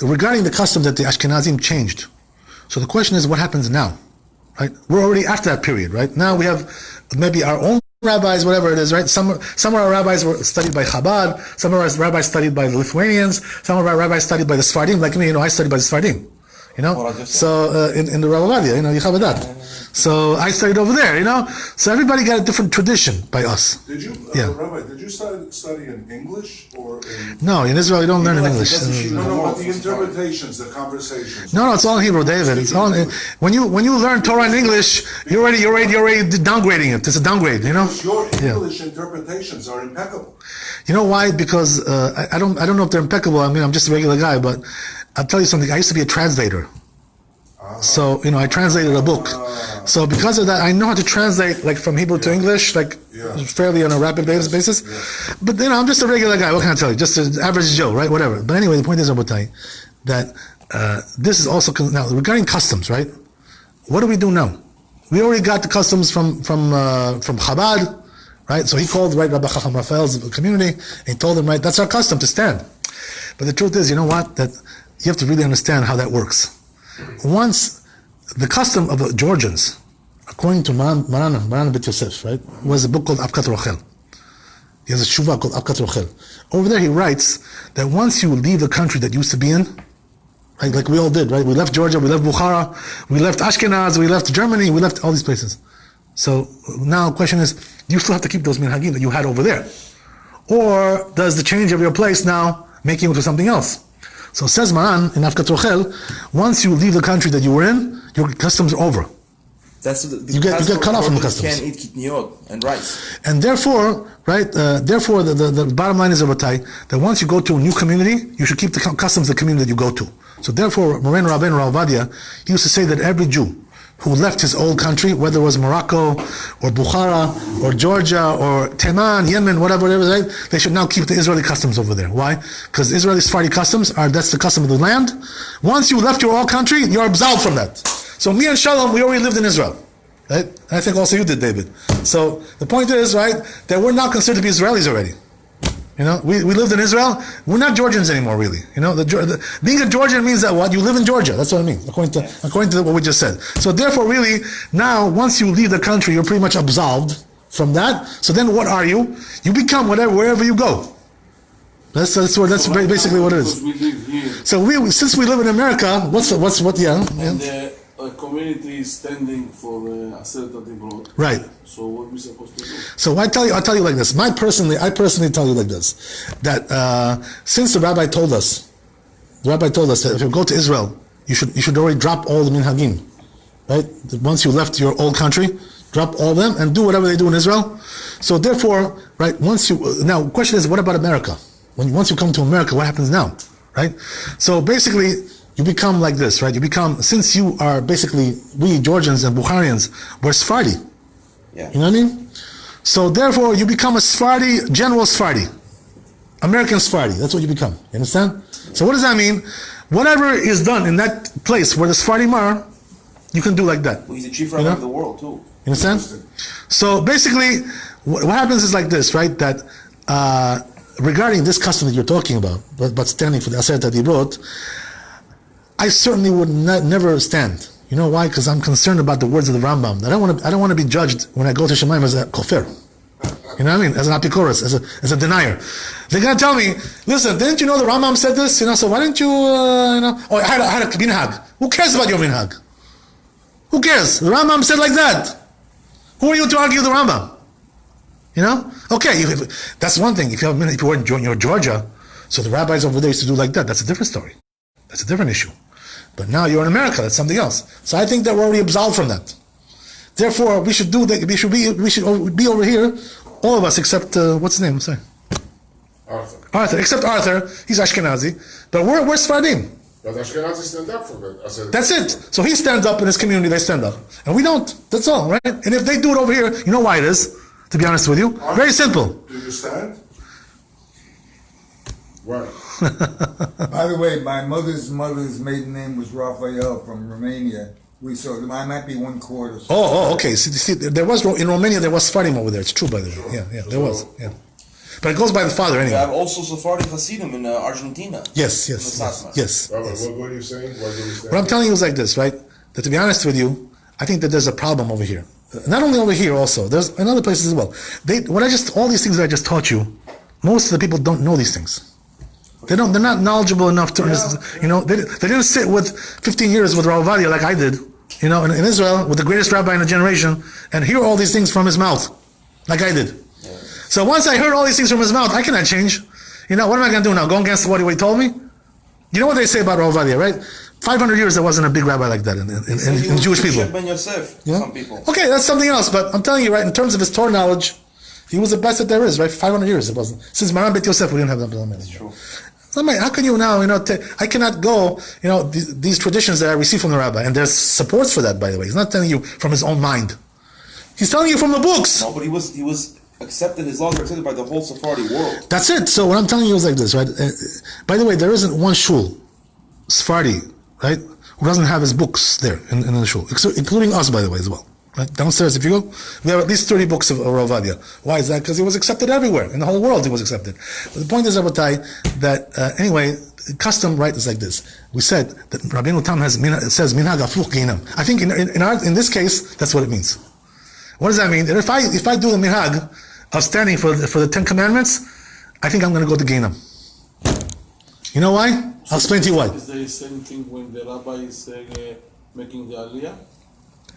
[SPEAKER 1] regarding the custom that the Ashkenazim changed. So the question is, what happens now? Right? We're already after that period, right? Now we have maybe our own rabbis, whatever it is, right? Some of our rabbis were studied by Chabad. Some of our rabbis studied by the Lithuanians. Some of our rabbis studied by the Sfardim. Like me, I studied by the Sfardim. So in the Ravadia, you have that. So I studied over there, So everybody got a different tradition by us.
[SPEAKER 3] Did you, Rabbi? Did you study in English or in?
[SPEAKER 1] No, in Israel you don't learn in English.
[SPEAKER 3] No, but the interpretations, the conversations.
[SPEAKER 1] No, it's all in Hebrew, David. It's all when you learn Torah in English, you're already downgrading it. It's a downgrade,
[SPEAKER 3] Your English interpretations are impeccable.
[SPEAKER 1] You know why? Because I don't know if they're impeccable. I mean, I'm just a regular guy, but I'll tell you something. I used to be a translator. So, I translated a book. So because of that, I know how to translate like from Hebrew to English, fairly on a rapid basis. Yeah. But I'm just a regular guy. What can I tell you? Just an average Joe, right? Whatever. But anyway, the point is, Rabotai, that this is also now regarding customs, right? What do we do now? We already got the customs from Chabad, right? So he called Rabbi Chacham Raphael's community and he told them, right, that's our custom to stand. But the truth is, you know what? That you have to really understand how that works. Once the custom of the Georgians, according to Maran Bet Yosef, right, was a book called Avkat Rochel. He has a shuvah called Avkat Rochel. Over there he writes that once you leave the country that you used to be in, right, like we all did, right? We left Georgia, we left Bukhara, we left Ashkenaz, we left Germany, we left all these places. So now the question is, do you still have to keep those minhagim that you had over there? Or does the change of your place now make you into something else? So says Maran in Avkat Rochel, once you leave the country that you were in, your customs are over. You get cut off from the customs.
[SPEAKER 4] You can't eat kitniot and rice.
[SPEAKER 1] And therefore, right? Therefore, the bottom line is, Rabbi, that once you go to a new community, you should keep the customs of the community that you go to. So therefore, Moren Rabbeinu Rav Ovadia, he used to say that every Jew who left his old country, whether it was Morocco or Bukhara or Georgia or Teman, Yemen, whatever it is, right? They should now keep the Israeli customs over there. Why? Because Israeli Sephardi customs that's the custom of the land. Once you left your old country, you're absolved from that. So me and Shalom, we already lived in Israel. Right? And I think also you did, David. So the point is, right, that we're not considered to be Israelis already. We lived in Israel. We're not Georgians anymore, really. Being a Georgian means that what? You live in Georgia. That's what I mean, according to what we just said. So therefore, really, now, once you leave the country, you're pretty much absolved from that. So then what are you? You become wherever you go. That's basically what it is.
[SPEAKER 5] We live here.
[SPEAKER 1] So since we live in America,
[SPEAKER 5] And the community is standing for Aseret HaDibrot.
[SPEAKER 1] Right.
[SPEAKER 5] So what are we supposed to do?
[SPEAKER 1] So I'll tell you like this. I personally tell you like this, that since the rabbi told us that if you go to Israel, you should already drop all the minhagim, right? Once you left your old country, drop all of them and do whatever they do in Israel. So therefore, right? Now, the question is, what about America? Once you come to America, what happens now, right? So basically, you become like this, right? Since you are basically, we Georgians and Bukharians, we're Sephardi.
[SPEAKER 4] Yeah.
[SPEAKER 1] You know what I mean? So therefore, you become a Sephardi, general Sephardi. American Sephardi. That's what you become. You understand? So what does that mean? Whatever is done in that place where the Sephardim are, you can do like that.
[SPEAKER 4] Well, he's the chief rabbi of the world, too.
[SPEAKER 1] You understand? So basically, what happens is like this, right? That regarding this custom that you're talking about, but standing for the Aseret HaDibrot, I certainly would never stand. You know why? Because I'm concerned about the words of the Rambam. I don't want to be judged when I go to Shemaim as a kofir. You know what I mean? As an apikoros, as a denier. They're gonna tell me, listen, didn't you know the Rambam said this? So why didn't you, Oh, I had a minhag. Who cares about your minhag? Who cares? The Rambam said like that. Who are you to argue the Rambam? Okay, that's one thing. If you were in Georgia, so the rabbis over there used to do like that. That's a different story. That's a different issue. But now you're in America. That's something else. So I think that we're already absolved from that. Therefore, we should do that. We should be over here, all of us except what's his name? I'm sorry. Arthur. Except Arthur. He's Ashkenazi, but we're Sephardim.
[SPEAKER 6] But Ashkenazi stand up for it.
[SPEAKER 1] That's it. So he stands up in his community. They stand up, and we don't. That's all, right? And if they do it over here, you know why it is? To be honest with you, very simple.
[SPEAKER 3] Do you understand?
[SPEAKER 6] Right.
[SPEAKER 2] By the way, my mother's maiden name was Raphael from Romania. We saw them. I might be 1/4.
[SPEAKER 1] Oh, okay. See, there was in Romania. There was Sephardim over there. It's true, by the way. Yeah, there was. Yeah, but it goes by the father
[SPEAKER 4] We
[SPEAKER 1] anyway.
[SPEAKER 4] have also Sephardi Hasidim in Argentina.
[SPEAKER 1] Yes.
[SPEAKER 6] Rabbi, what are you saying?
[SPEAKER 1] What I'm telling you is like this, right? That to be honest with you, I think that there's a problem over here. Not only over here, also there's in other places as well. All these things that I just taught you, most of the people don't know these things. They're not knowledgeable enough to understand. They didn't sit with 15 years with Rav Ovadia like I did. In Israel with the greatest rabbi in a generation, and hear all these things from his mouth, like I did. Yeah. So once I heard all these things from his mouth, I cannot change. What am I going to do now? Go against what he told me? You know what they say about Rav Ovadia, right? 500 years there wasn't a big rabbi like that in Jewish people.
[SPEAKER 4] Ben Yosef, some people.
[SPEAKER 1] Okay, that's something else. But I'm telling you, right, in terms of his Torah knowledge, he was the best that there is, right? 500 years it wasn't. Since Maran Bet Yosef, we didn't have that. That's
[SPEAKER 4] true.
[SPEAKER 1] How can you now, I cannot go, these traditions that I receive from the rabbi, and there's supports for that, by the way. He's not telling you from his own mind. He's telling you from the books.
[SPEAKER 4] No, but he was accepted, his laws were accepted by the whole Sephardi world.
[SPEAKER 1] That's it. So what I'm telling you is like this, right? By the way, there isn't one shul, Sephardi, right, who doesn't have his books there in the shul, including us, by the way, as well. Right? Downstairs, if you go, we have at least 30 books of Rav Ovadia. Why is that? Because he was accepted everywhere. In the whole world, he was accepted. But the point is, Rabbi, that anyway, custom, right, is like this. We said that Rabbeinu Tam says, Minhag Afuch Ginam. I think in this case, that's what it means. What does that mean? If I do the Minhag of standing for the 10 Commandments, I think I'm going to go to Ginam. You know why? I'll explain to you why.
[SPEAKER 5] Is there the same thing when the rabbi is making the aliyah?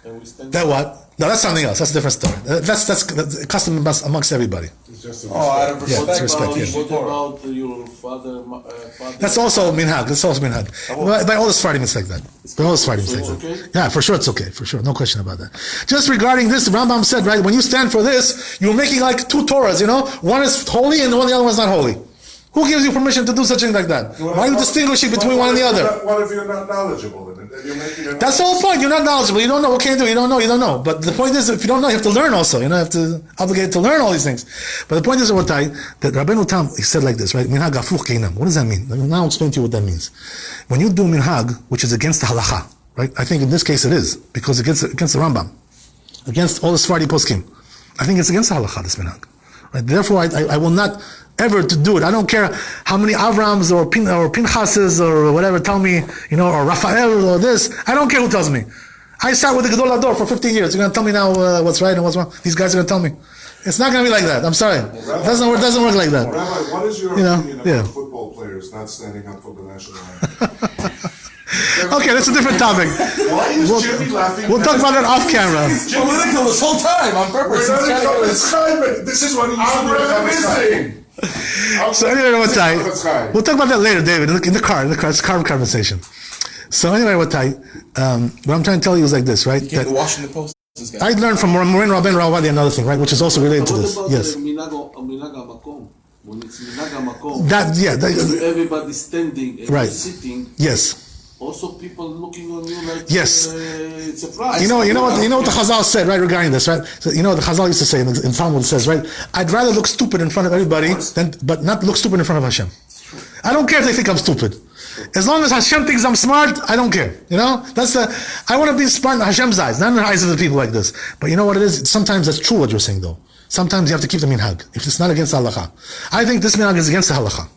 [SPEAKER 5] And we stand
[SPEAKER 1] that what? No, that's something else. That's a different story. That's custom amongst everybody.
[SPEAKER 6] It's just
[SPEAKER 4] out of respect.
[SPEAKER 1] Yeah, it's respect.
[SPEAKER 5] What about your father?
[SPEAKER 1] That's also minhag. That's also minhag. By all the Sephardim, it's like that. By all the Sephardim, it's like that. Yeah, for sure, it's okay. For sure, no question about that. Just regarding this, the Rambam said, right, when you stand for this, you're making like two Torahs. One is holy and the other one is not holy. Who gives you permission to do something like that? Why are you distinguishing between one and the other?
[SPEAKER 3] What if you're not knowledgeable in it? You're making
[SPEAKER 1] That's the whole point. You're not knowledgeable. You don't know. What can you do? You don't know. But the point is, if you don't know, you have to learn also. You have to obligate to learn all these things. But the point is, that Rabbeinu Tam, he said like this, right? Minhag afuch keinam. What does that mean? Now I'll explain to you what that means. When you do minhag, which is against the halacha, right? I think in this case it is, because against the Rambam, against all the Sephardi poskim. I think it's against the halacha, this minhag. Right? Therefore, I will not ever to do it. I don't care how many Avrams or Pinchases or whatever tell me, or Raphael or this. I don't care who tells me. I sat with the Gedol Ador for 15 years. You're going to tell me now what's right and what's wrong? These guys are going to tell me. It's not going to be like that. I'm sorry. It doesn't work like that.
[SPEAKER 3] Rabbi, what is your opinion about football players not standing up for the national anthem?
[SPEAKER 1] Okay, that's a different topic.
[SPEAKER 3] Why is Jimmy laughing?
[SPEAKER 1] We'll talk about that off camera.
[SPEAKER 4] Political this whole time on purpose.
[SPEAKER 3] This is what he's doing.
[SPEAKER 1] So anyway, we'll talk about that later, David, in the car. It's a car conversation. So anyway, what I'm trying to tell you is like this, right?
[SPEAKER 4] That the Washington Post.
[SPEAKER 1] I learned from Morin Rabbein Rawadi another thing, right, which is also related to this. Yes.
[SPEAKER 5] When it's minhag hamakom, everybody standing and sitting.
[SPEAKER 1] Yes.
[SPEAKER 5] also people looking on you like
[SPEAKER 1] Yes.
[SPEAKER 5] It's a prize.
[SPEAKER 1] You know what the Chazal said, right, regarding this, right? So, you know what the Chazal used to say in Talmud, it says, right, I'd rather look stupid in front of everybody but not look stupid in front of Hashem. I don't care if they think I'm stupid. As long as Hashem thinks I'm smart, I don't care. You know, I want to be smart in Hashem's eyes, not in the eyes of the people like this. But you know what it is? Sometimes that's true what you're saying, though. Sometimes you have to keep the minhag if it's not against the halakha. I think this minhag is against the halakha.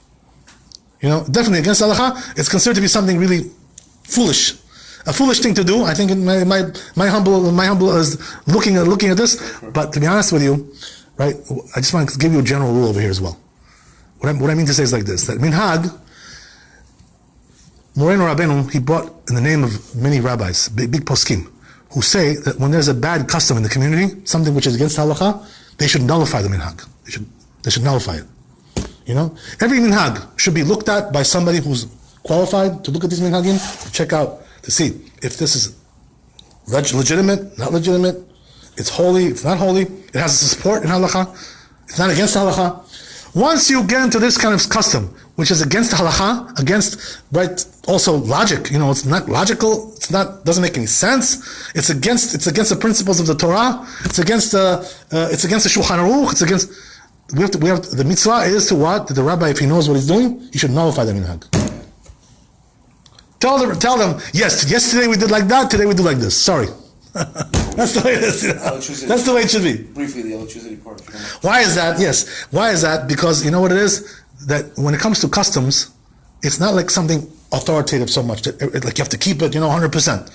[SPEAKER 1] You know, definitely against the halakha. It's considered to be something really foolish, a foolish thing to do. I think in my humble is looking at this. But to be honest with you, right, I just want to give you a general rule over here as well. What I mean to say is like this: that minhag, Moreno Rabbeinu, he brought in the name of many rabbis, big poskim, who say that when there's a bad custom in the community, something which is against halakha, they should nullify the minhag. They should nullify it. You know, every minhag should be looked at by somebody who's qualified to look at these minhagim, to check out, to see if this is legitimate, not legitimate, it's holy, it's not holy, it has support in halakha, it's not against halakha. Once you get into this kind of custom, which is against halakha, against, right, also logic, you know, it's not logical, doesn't make any sense, it's against the principles of the Torah, it's against the Shulchan Aruch, we have the mitzvah is to what? The rabbi, if he knows what he's doing, he should nullify the minhag. Tell them, yes, yesterday we did like that, today we do like this. Sorry. That's the way it is. You know? That's the way it should be.
[SPEAKER 4] Briefly, the electricity part.
[SPEAKER 1] Why is that? Yes. Why is that? Because you know what it is? That when it comes to customs, it's not like something authoritative so much that like you have to keep it, 100%.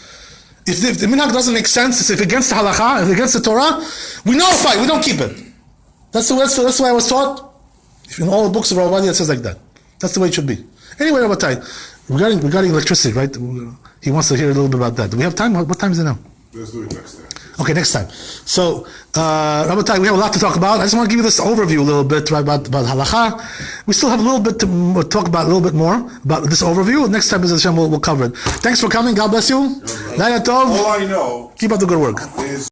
[SPEAKER 1] If the minhag doesn't make sense, if against the halakha, if against the Torah, we nullify it, we don't keep it. That's the way I was taught. In all the books of Rabbi, it says like that. That's the way it should be. Anyway, Rabbi, regarding electricity, right? He wants to hear a little bit about that. Do we have time? What time is it now?
[SPEAKER 6] Let's do it next time.
[SPEAKER 1] Okay, next time. So, Rabbi, we have a lot to talk about. I just want to give you this overview a little bit, right, about halakha. We still have a little bit to talk about, a little bit more about this overview. Next time, Hashem, we'll cover it. Thanks for coming. God bless you. Laila Tov.
[SPEAKER 3] All I know
[SPEAKER 1] Keep up the good work.
[SPEAKER 3] is